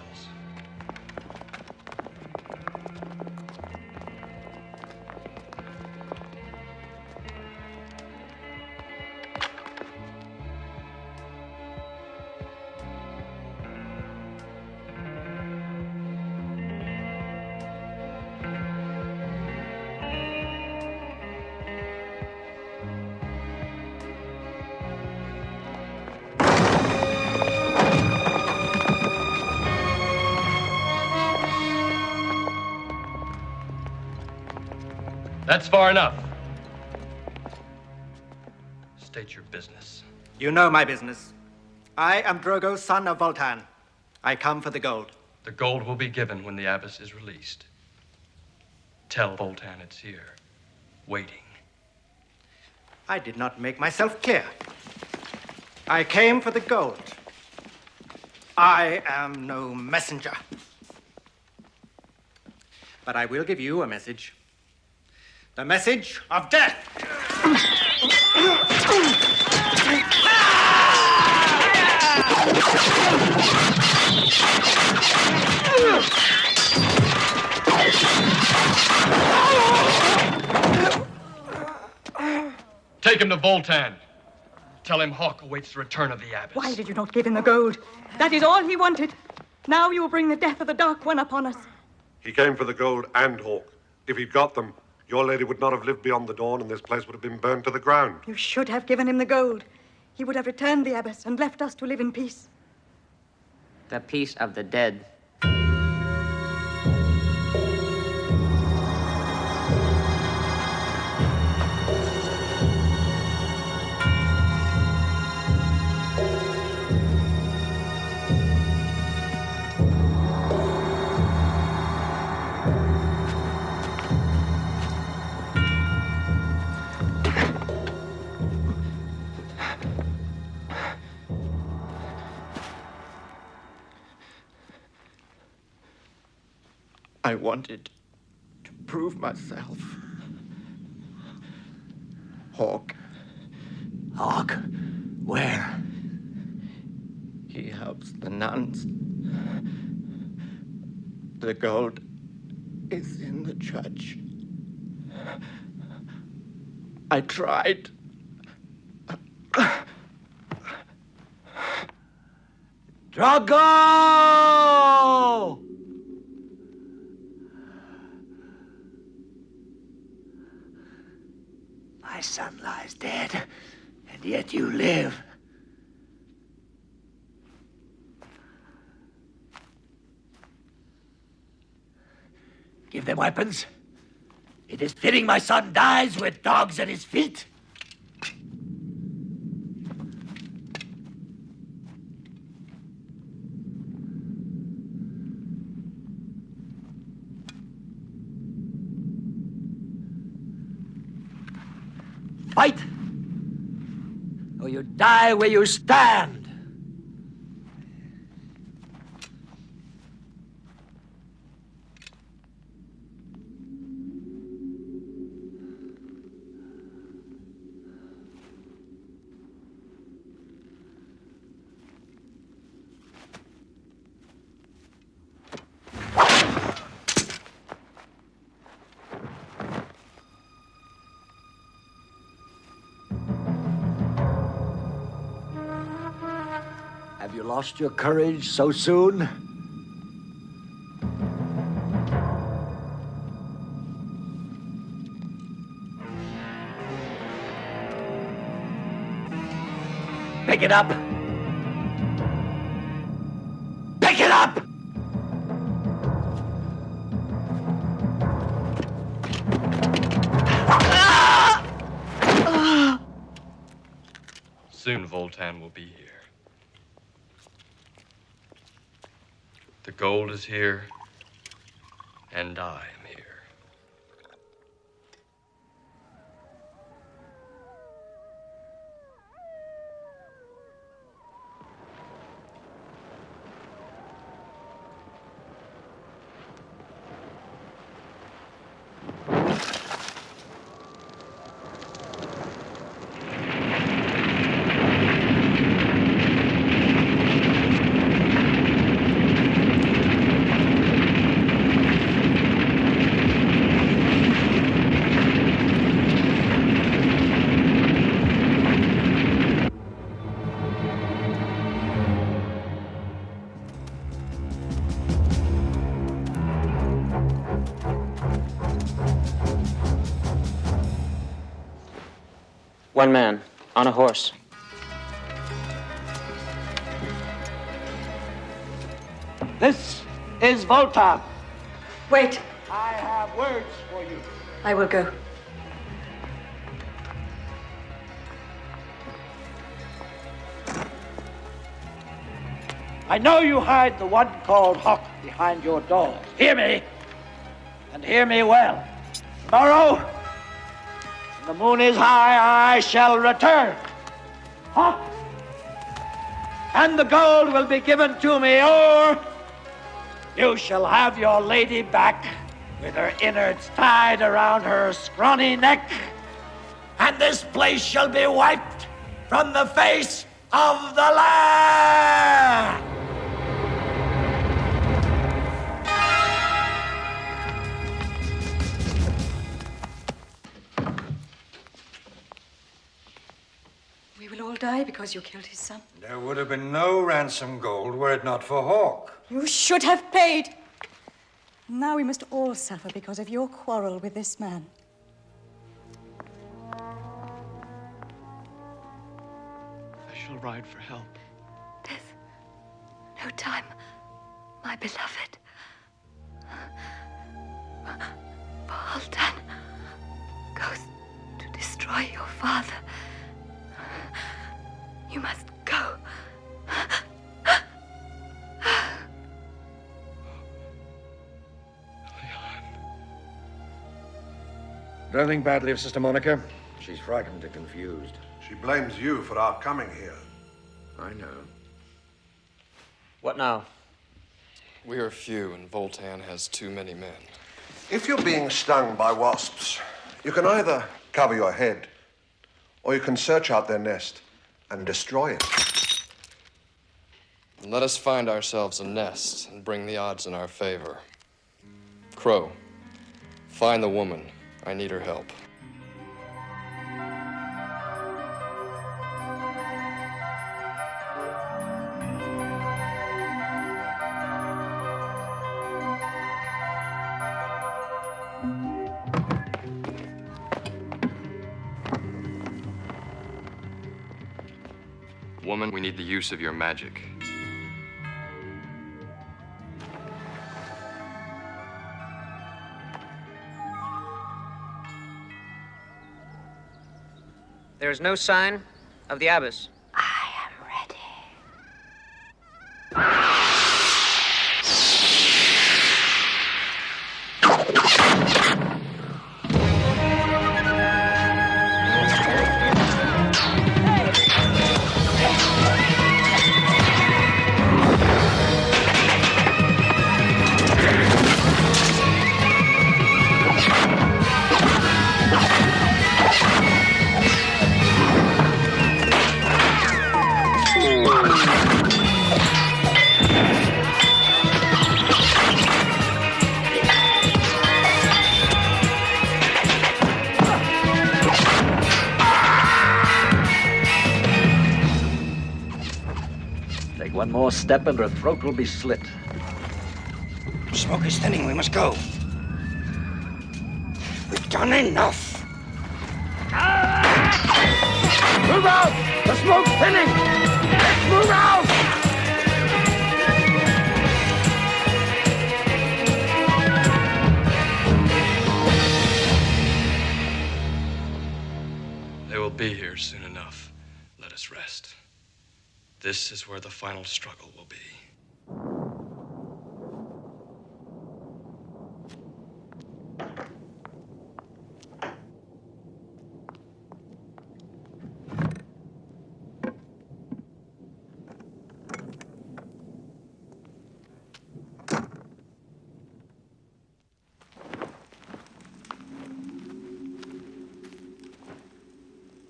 That's far enough. State your business. You know my business. I am Drogo, son of Voltan. I come for the gold. The gold will be given when the abbess is released. Tell Voltan it's here, waiting. I did not make myself clear. I came for the gold. I am no messenger. But I will give you a message. The message of death. Take him to Voltan. Tell him Hawk awaits the return of the abbess. Why did you not give him the gold? That is all he wanted. Now you will bring the death of the Dark One upon us. He came for the gold and Hawk. If he'd got them, your lady would not have lived beyond the dawn, and this place would have been burned to the ground. You should have given him the gold. He would have returned the abbess and left us to live in peace. The peace of the dead. I wanted to prove myself. Hawk. Hawk? Where? He helps the nuns. The gold is in the church. I tried. Drogo! My son lies dead, and yet you live. Give them weapons. It is fitting my son dies with dogs at his feet. Fight, or you die where you stand. Have you lost your courage so soon? Pick it up! Pick it up! Soon Voltan will be here. The gold is here, and I am here. One man, on a horse. This is Voltan. Wait. I have words for you. I will go. I know you hide the one called Hawk behind your doors. Hear me, and hear me well. Tomorrow, when the moon is high, I shall return. Hawk, and the gold will be given to me, or you shall have your lady back with her innards tied around her scrawny neck, and this place shall be wiped from the face of the land. We will all die because you killed his son. There would have been no ransom gold were it not for Hawk. You should have paid. Now we must all suffer because of your quarrel with this man. I shall ride for help. No time, my beloved. Voltan goes to destroy your father. You must go. Don't think badly of Sister Monica. She's frightened and confused. She blames you for our coming here. I know. What now? We are few, and Voltan has too many men. If you're being stung by wasps, you can either cover your head, or you can search out their nest and destroy it. And let us find ourselves a nest and bring the odds in our favor. Crow, find the woman. I need her help. Woman, we need the use of your magic. There is no sign of the abbess. Take one more step and her throat will be slit. Smoke is thinning. We must go. We've done enough. Move out! The smoke's thinning! Let's move out! They will be here soon enough. Let us rest. This is where the final struggle will be.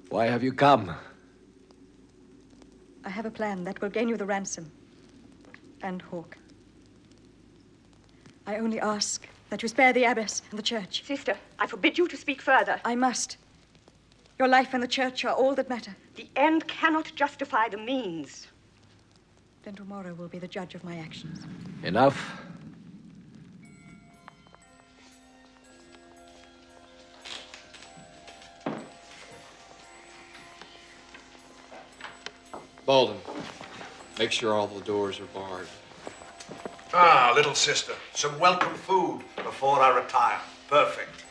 Why have you come? I have a plan that will gain you the ransom. And Hawk. I only ask that you spare the abbess and the church. Sister, I forbid you to speak further. I must. Your life and the church are all that matter. The end cannot justify the means. Then tomorrow will be the judge of my actions. Enough. Baldwin, make sure all the doors are barred. Ah, little sister. Some welcome food before I retire. Perfect.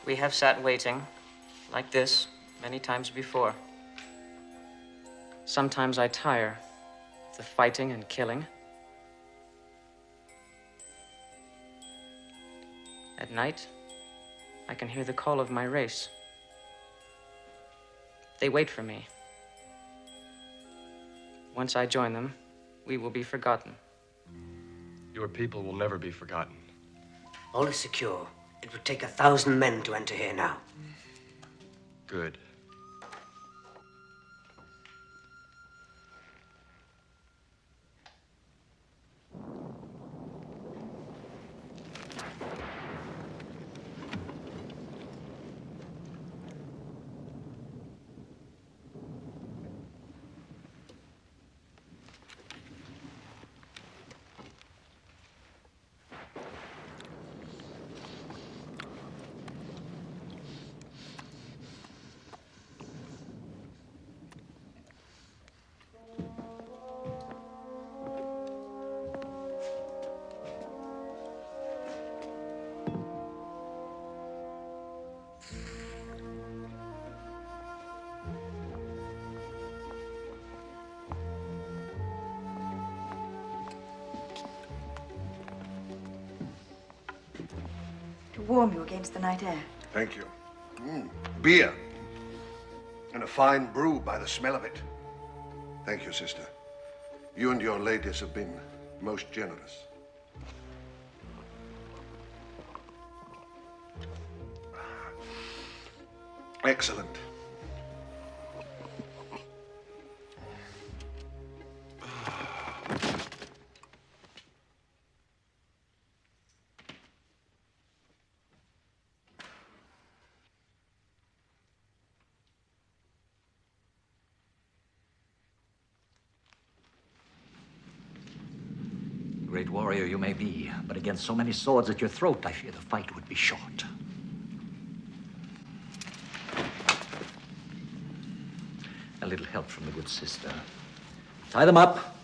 We have sat waiting, like this, many times before. Sometimes I tire of the fighting and killing. At night, I can hear the call of my race. They wait for me. Once I join them, we will be forgotten. Your people will never be forgotten. All is secure. It would take 1,000 men to enter here now. Good. To warm you against the night air. Thank you. Beer. And a fine brew by the smell of it. Thank you, sister. You and your ladies have been most generous. Excellent. Great warrior you may be, but against so many swords at your throat, I fear the fight would be short. A little help from the good sister. Tie them up.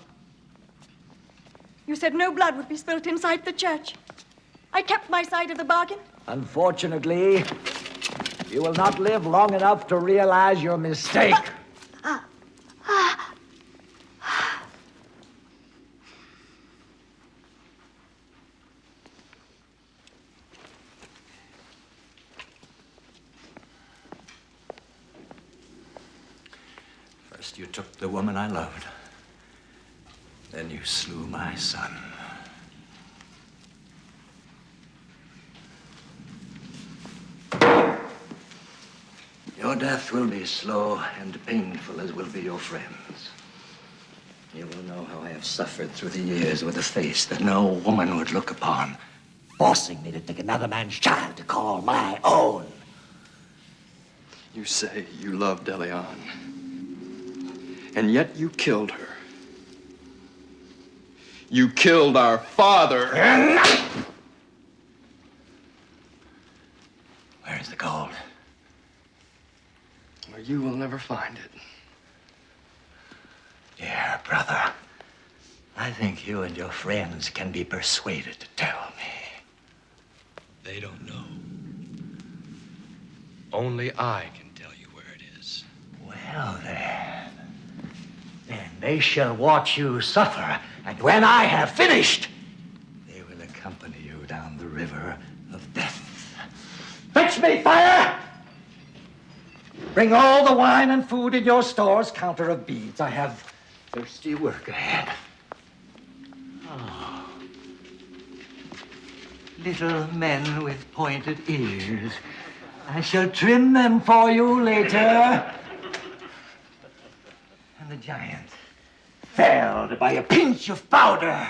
You said no blood would be spilt inside the church. I kept my side of the bargain. Unfortunately, you will not live long enough to realize your mistake. First you took the woman I loved. Then you slew my son. Your death will be slow and painful, as will be your friends. You will know how I have suffered through the years with a face that no woman would look upon, forcing me to take another man's child to call my own. You say you love Deleon, and yet you killed her. You killed our father. Where is the gold? Well, you will never find it. Dear brother, I think you and your friends can be persuaded to tell me. They don't know. Only I can tell you where it is. Well, then they shall watch you suffer, and when I have finished, they will accompany you down the river of death. Fetch me fire! Bring all the wine and food in your stores, counter of beads. I have thirsty work ahead. Oh. Little men with pointed ears. I shall trim them for you later. And the giant, felled by a pinch of powder.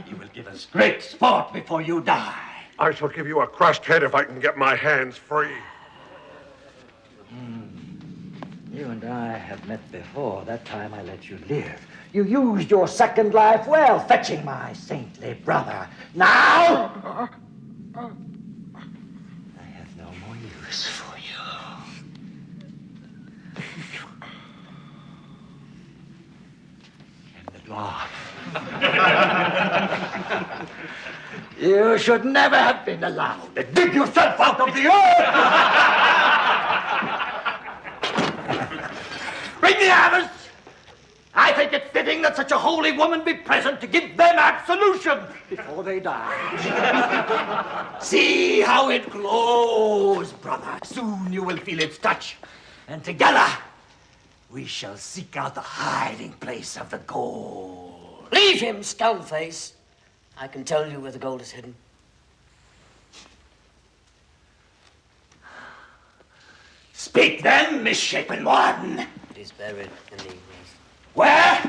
You will give us great sport before you die. I shall give you a crushed head if I can get my hands free. You and I have met before. That time I let you live. You used your second life well, fetching my saintly brother. Now, I have no more use for you. And the dwarf. You should never have been allowed to dig yourself out of the earth! Bring the hammers! I think it fitting that such a holy woman be present to give them absolution before they die. See how it glows, brother. Soon you will feel its touch. And together, we shall seek out the hiding place of the gold. Leave him, skullface. I can tell you where the gold is hidden. Speak then, misshapen one. It is buried in the Where?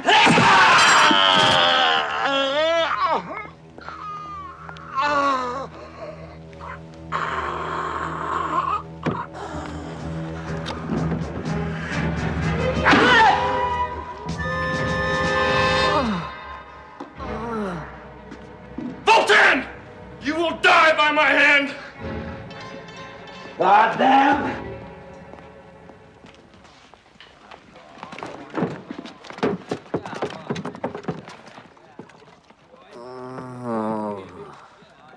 Voltan! You will die by my hand! God damn!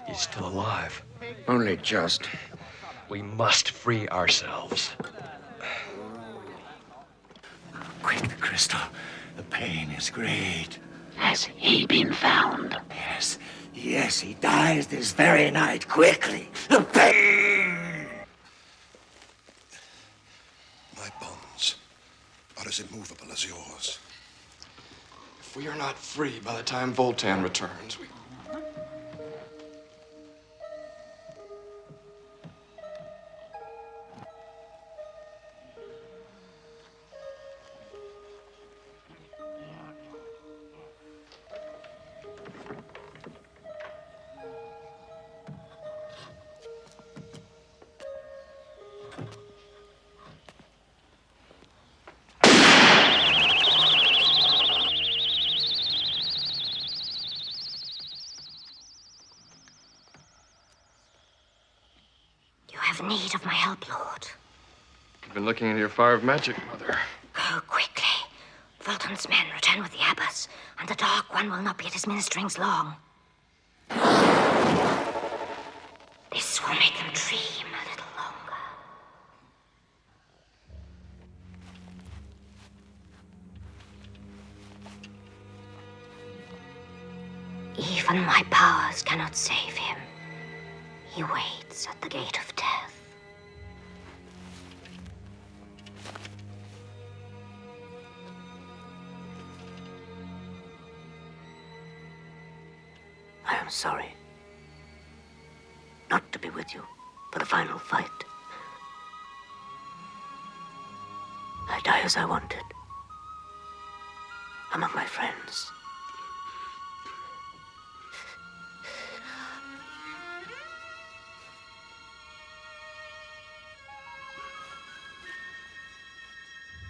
He's still alive. Only just. We must free ourselves. Quick, the crystal. The pain is great. Has he been found? Yes, yes, he dies this very night. Quickly. The pain! My bonds are as immovable as yours. If we are not free by the time Voltan returns, we... Need of my help, Lord. You've been looking into your fire of magic, Mother. Go quickly. Voltan's men return with the abbess, and the Dark One will not be at his ministerings long. This will make them dream a little longer. Even my powers cannot save him. He waits at the gate of death. I am sorry not to be with you for the final fight. I die as I wanted, among my friends.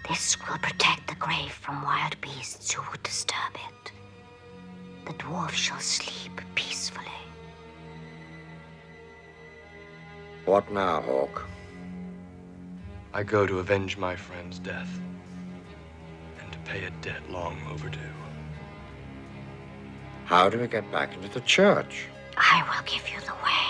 This will protect the grave from wild beasts who would disturb it. The dwarf shall sleep peacefully. What now, Hawk? I go to avenge my friend's death and to pay a debt long overdue. How do we get back into the church? I will give you the way.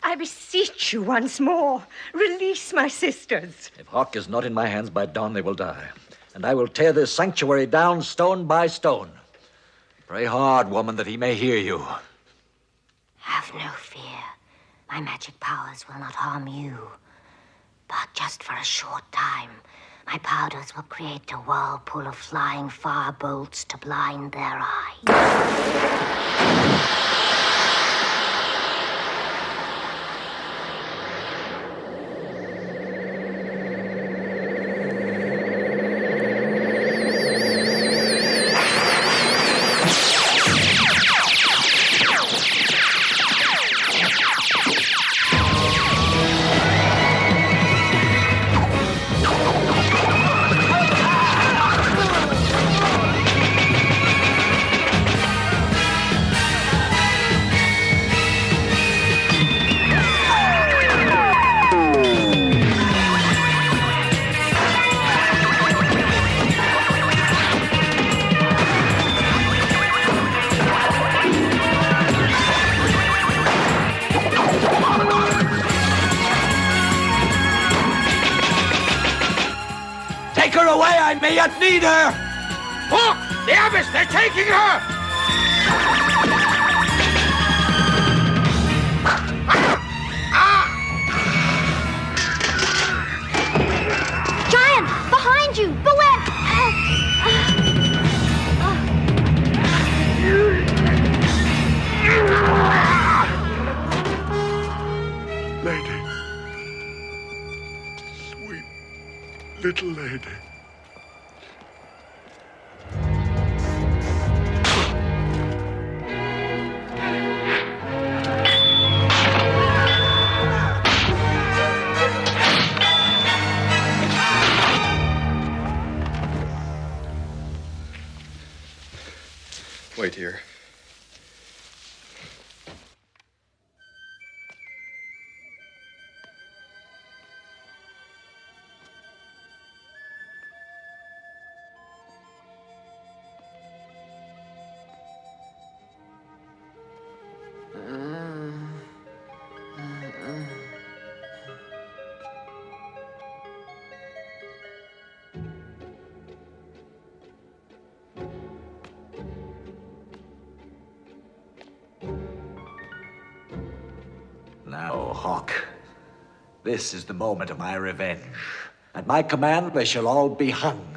I beseech you once more, release my sisters. If Hawk is not in my hands by dawn, they will die. And I will tear this sanctuary down stone by stone. Pray hard, woman, that he may hear you. Have no fear. My magic powers will not harm you. But just for a short time, my powders will create a whirlpool of flying fire bolts to blind their eyes. Take her away, I may yet need her! Hawk! The Abbess, they're taking her! Giant! Behind you! Beware! Lady. Sweet little lady. Wait here. Now, Hawk, this is the moment of my revenge. At my command, they shall all be hung,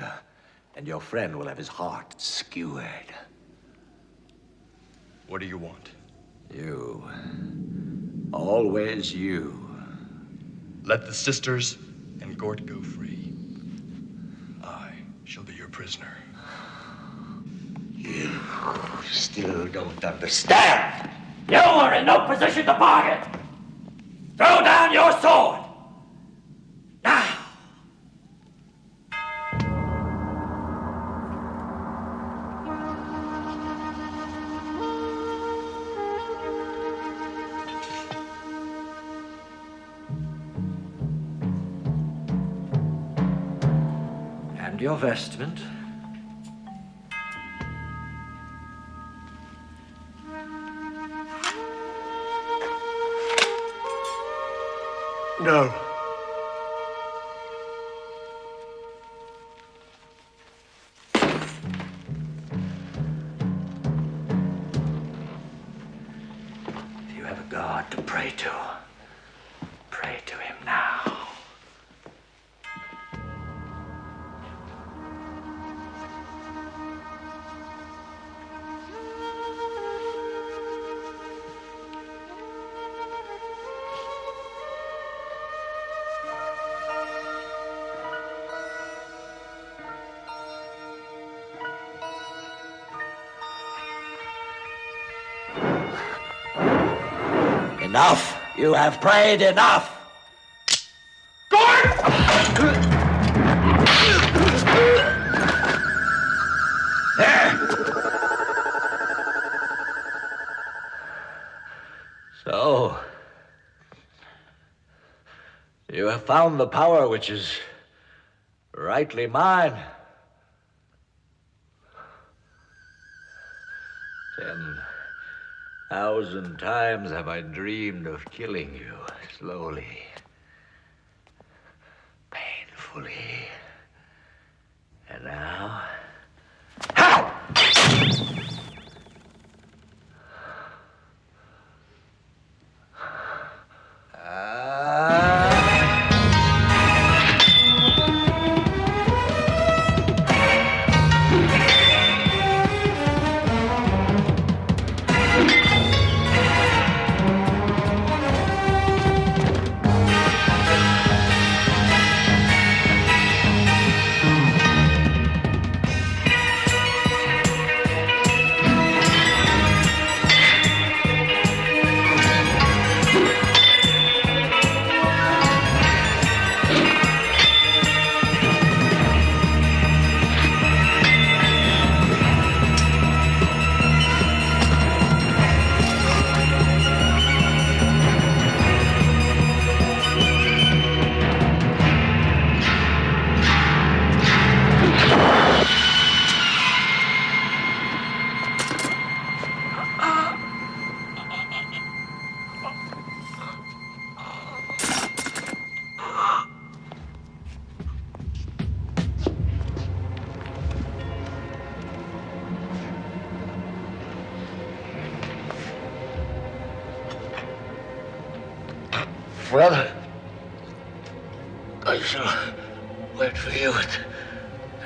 and your friend will have his heart skewered. What do you want? You. Always you. Let the sisters and Gort go free. I shall be your prisoner. You still don't understand. You are in no position to bargain. Throw down your sword. Now. And your vestment. No. You have a God to pray to. Pray to him now. Enough! You have prayed enough! So, you have found the power which is rightly mine. 10,000 times have I dreamed of killing you slowly, painfully. And now... Well, I shall wait for you at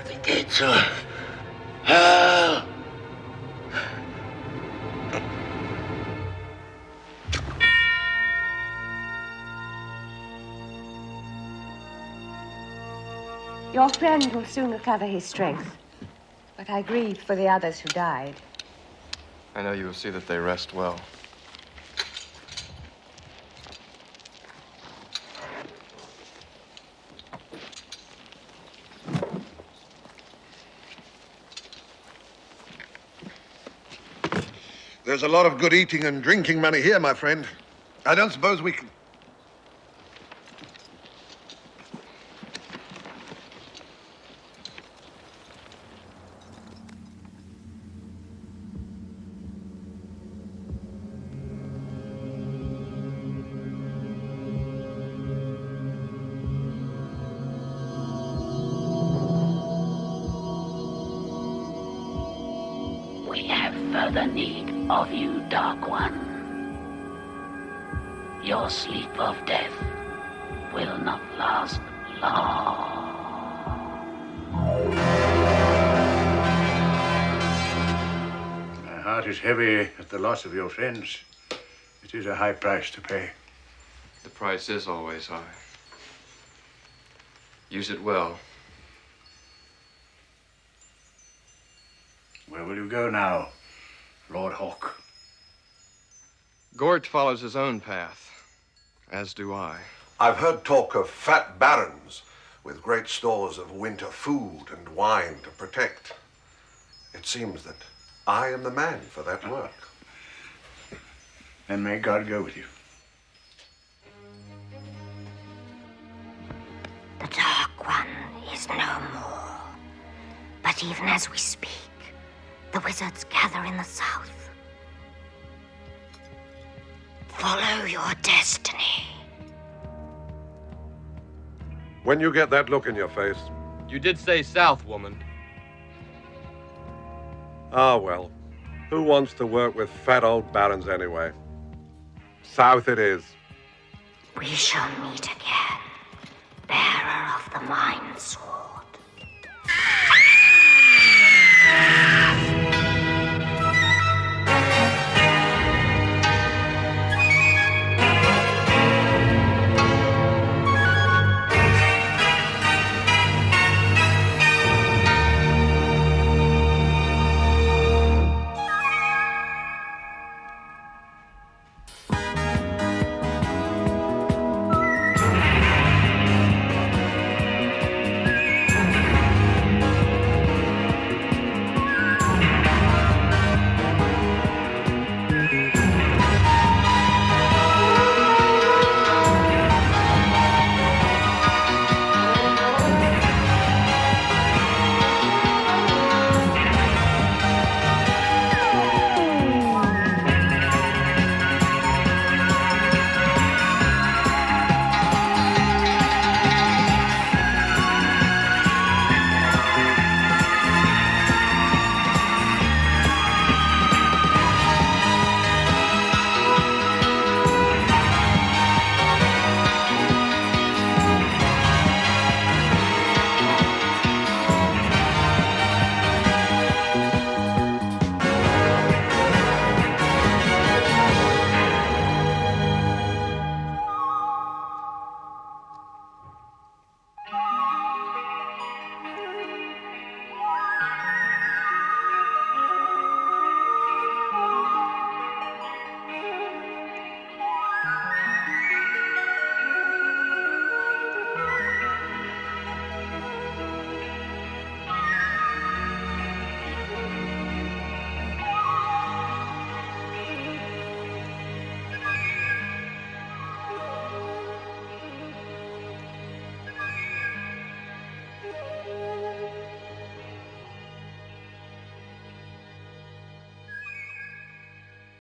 the gates of hell. Your friend will soon recover his strength, but I grieve for the others who died. I know you will see that they rest well. There's a lot of good eating and drinking money here, my friend. I don't suppose we can... We have further need of you, Dark One. Your sleep of death will not last long. My heart is heavy at the loss of your friends. It is a high price to pay. The price is always high. Use it well. Where will you go now, Lord Hawk? Gort follows his own path, as do I. I've heard talk of fat barons with great stores of winter food and wine to protect. It seems that I am the man for that work. Then may God go with you. The Dark One is no more. But even as we speak, the wizards gather in the south. Follow your destiny. When you get that look in your face... You did say south, woman. Ah, well. Who wants to work with fat old barons anyway? South it is. We shall meet again, bearer of the Mind Sword.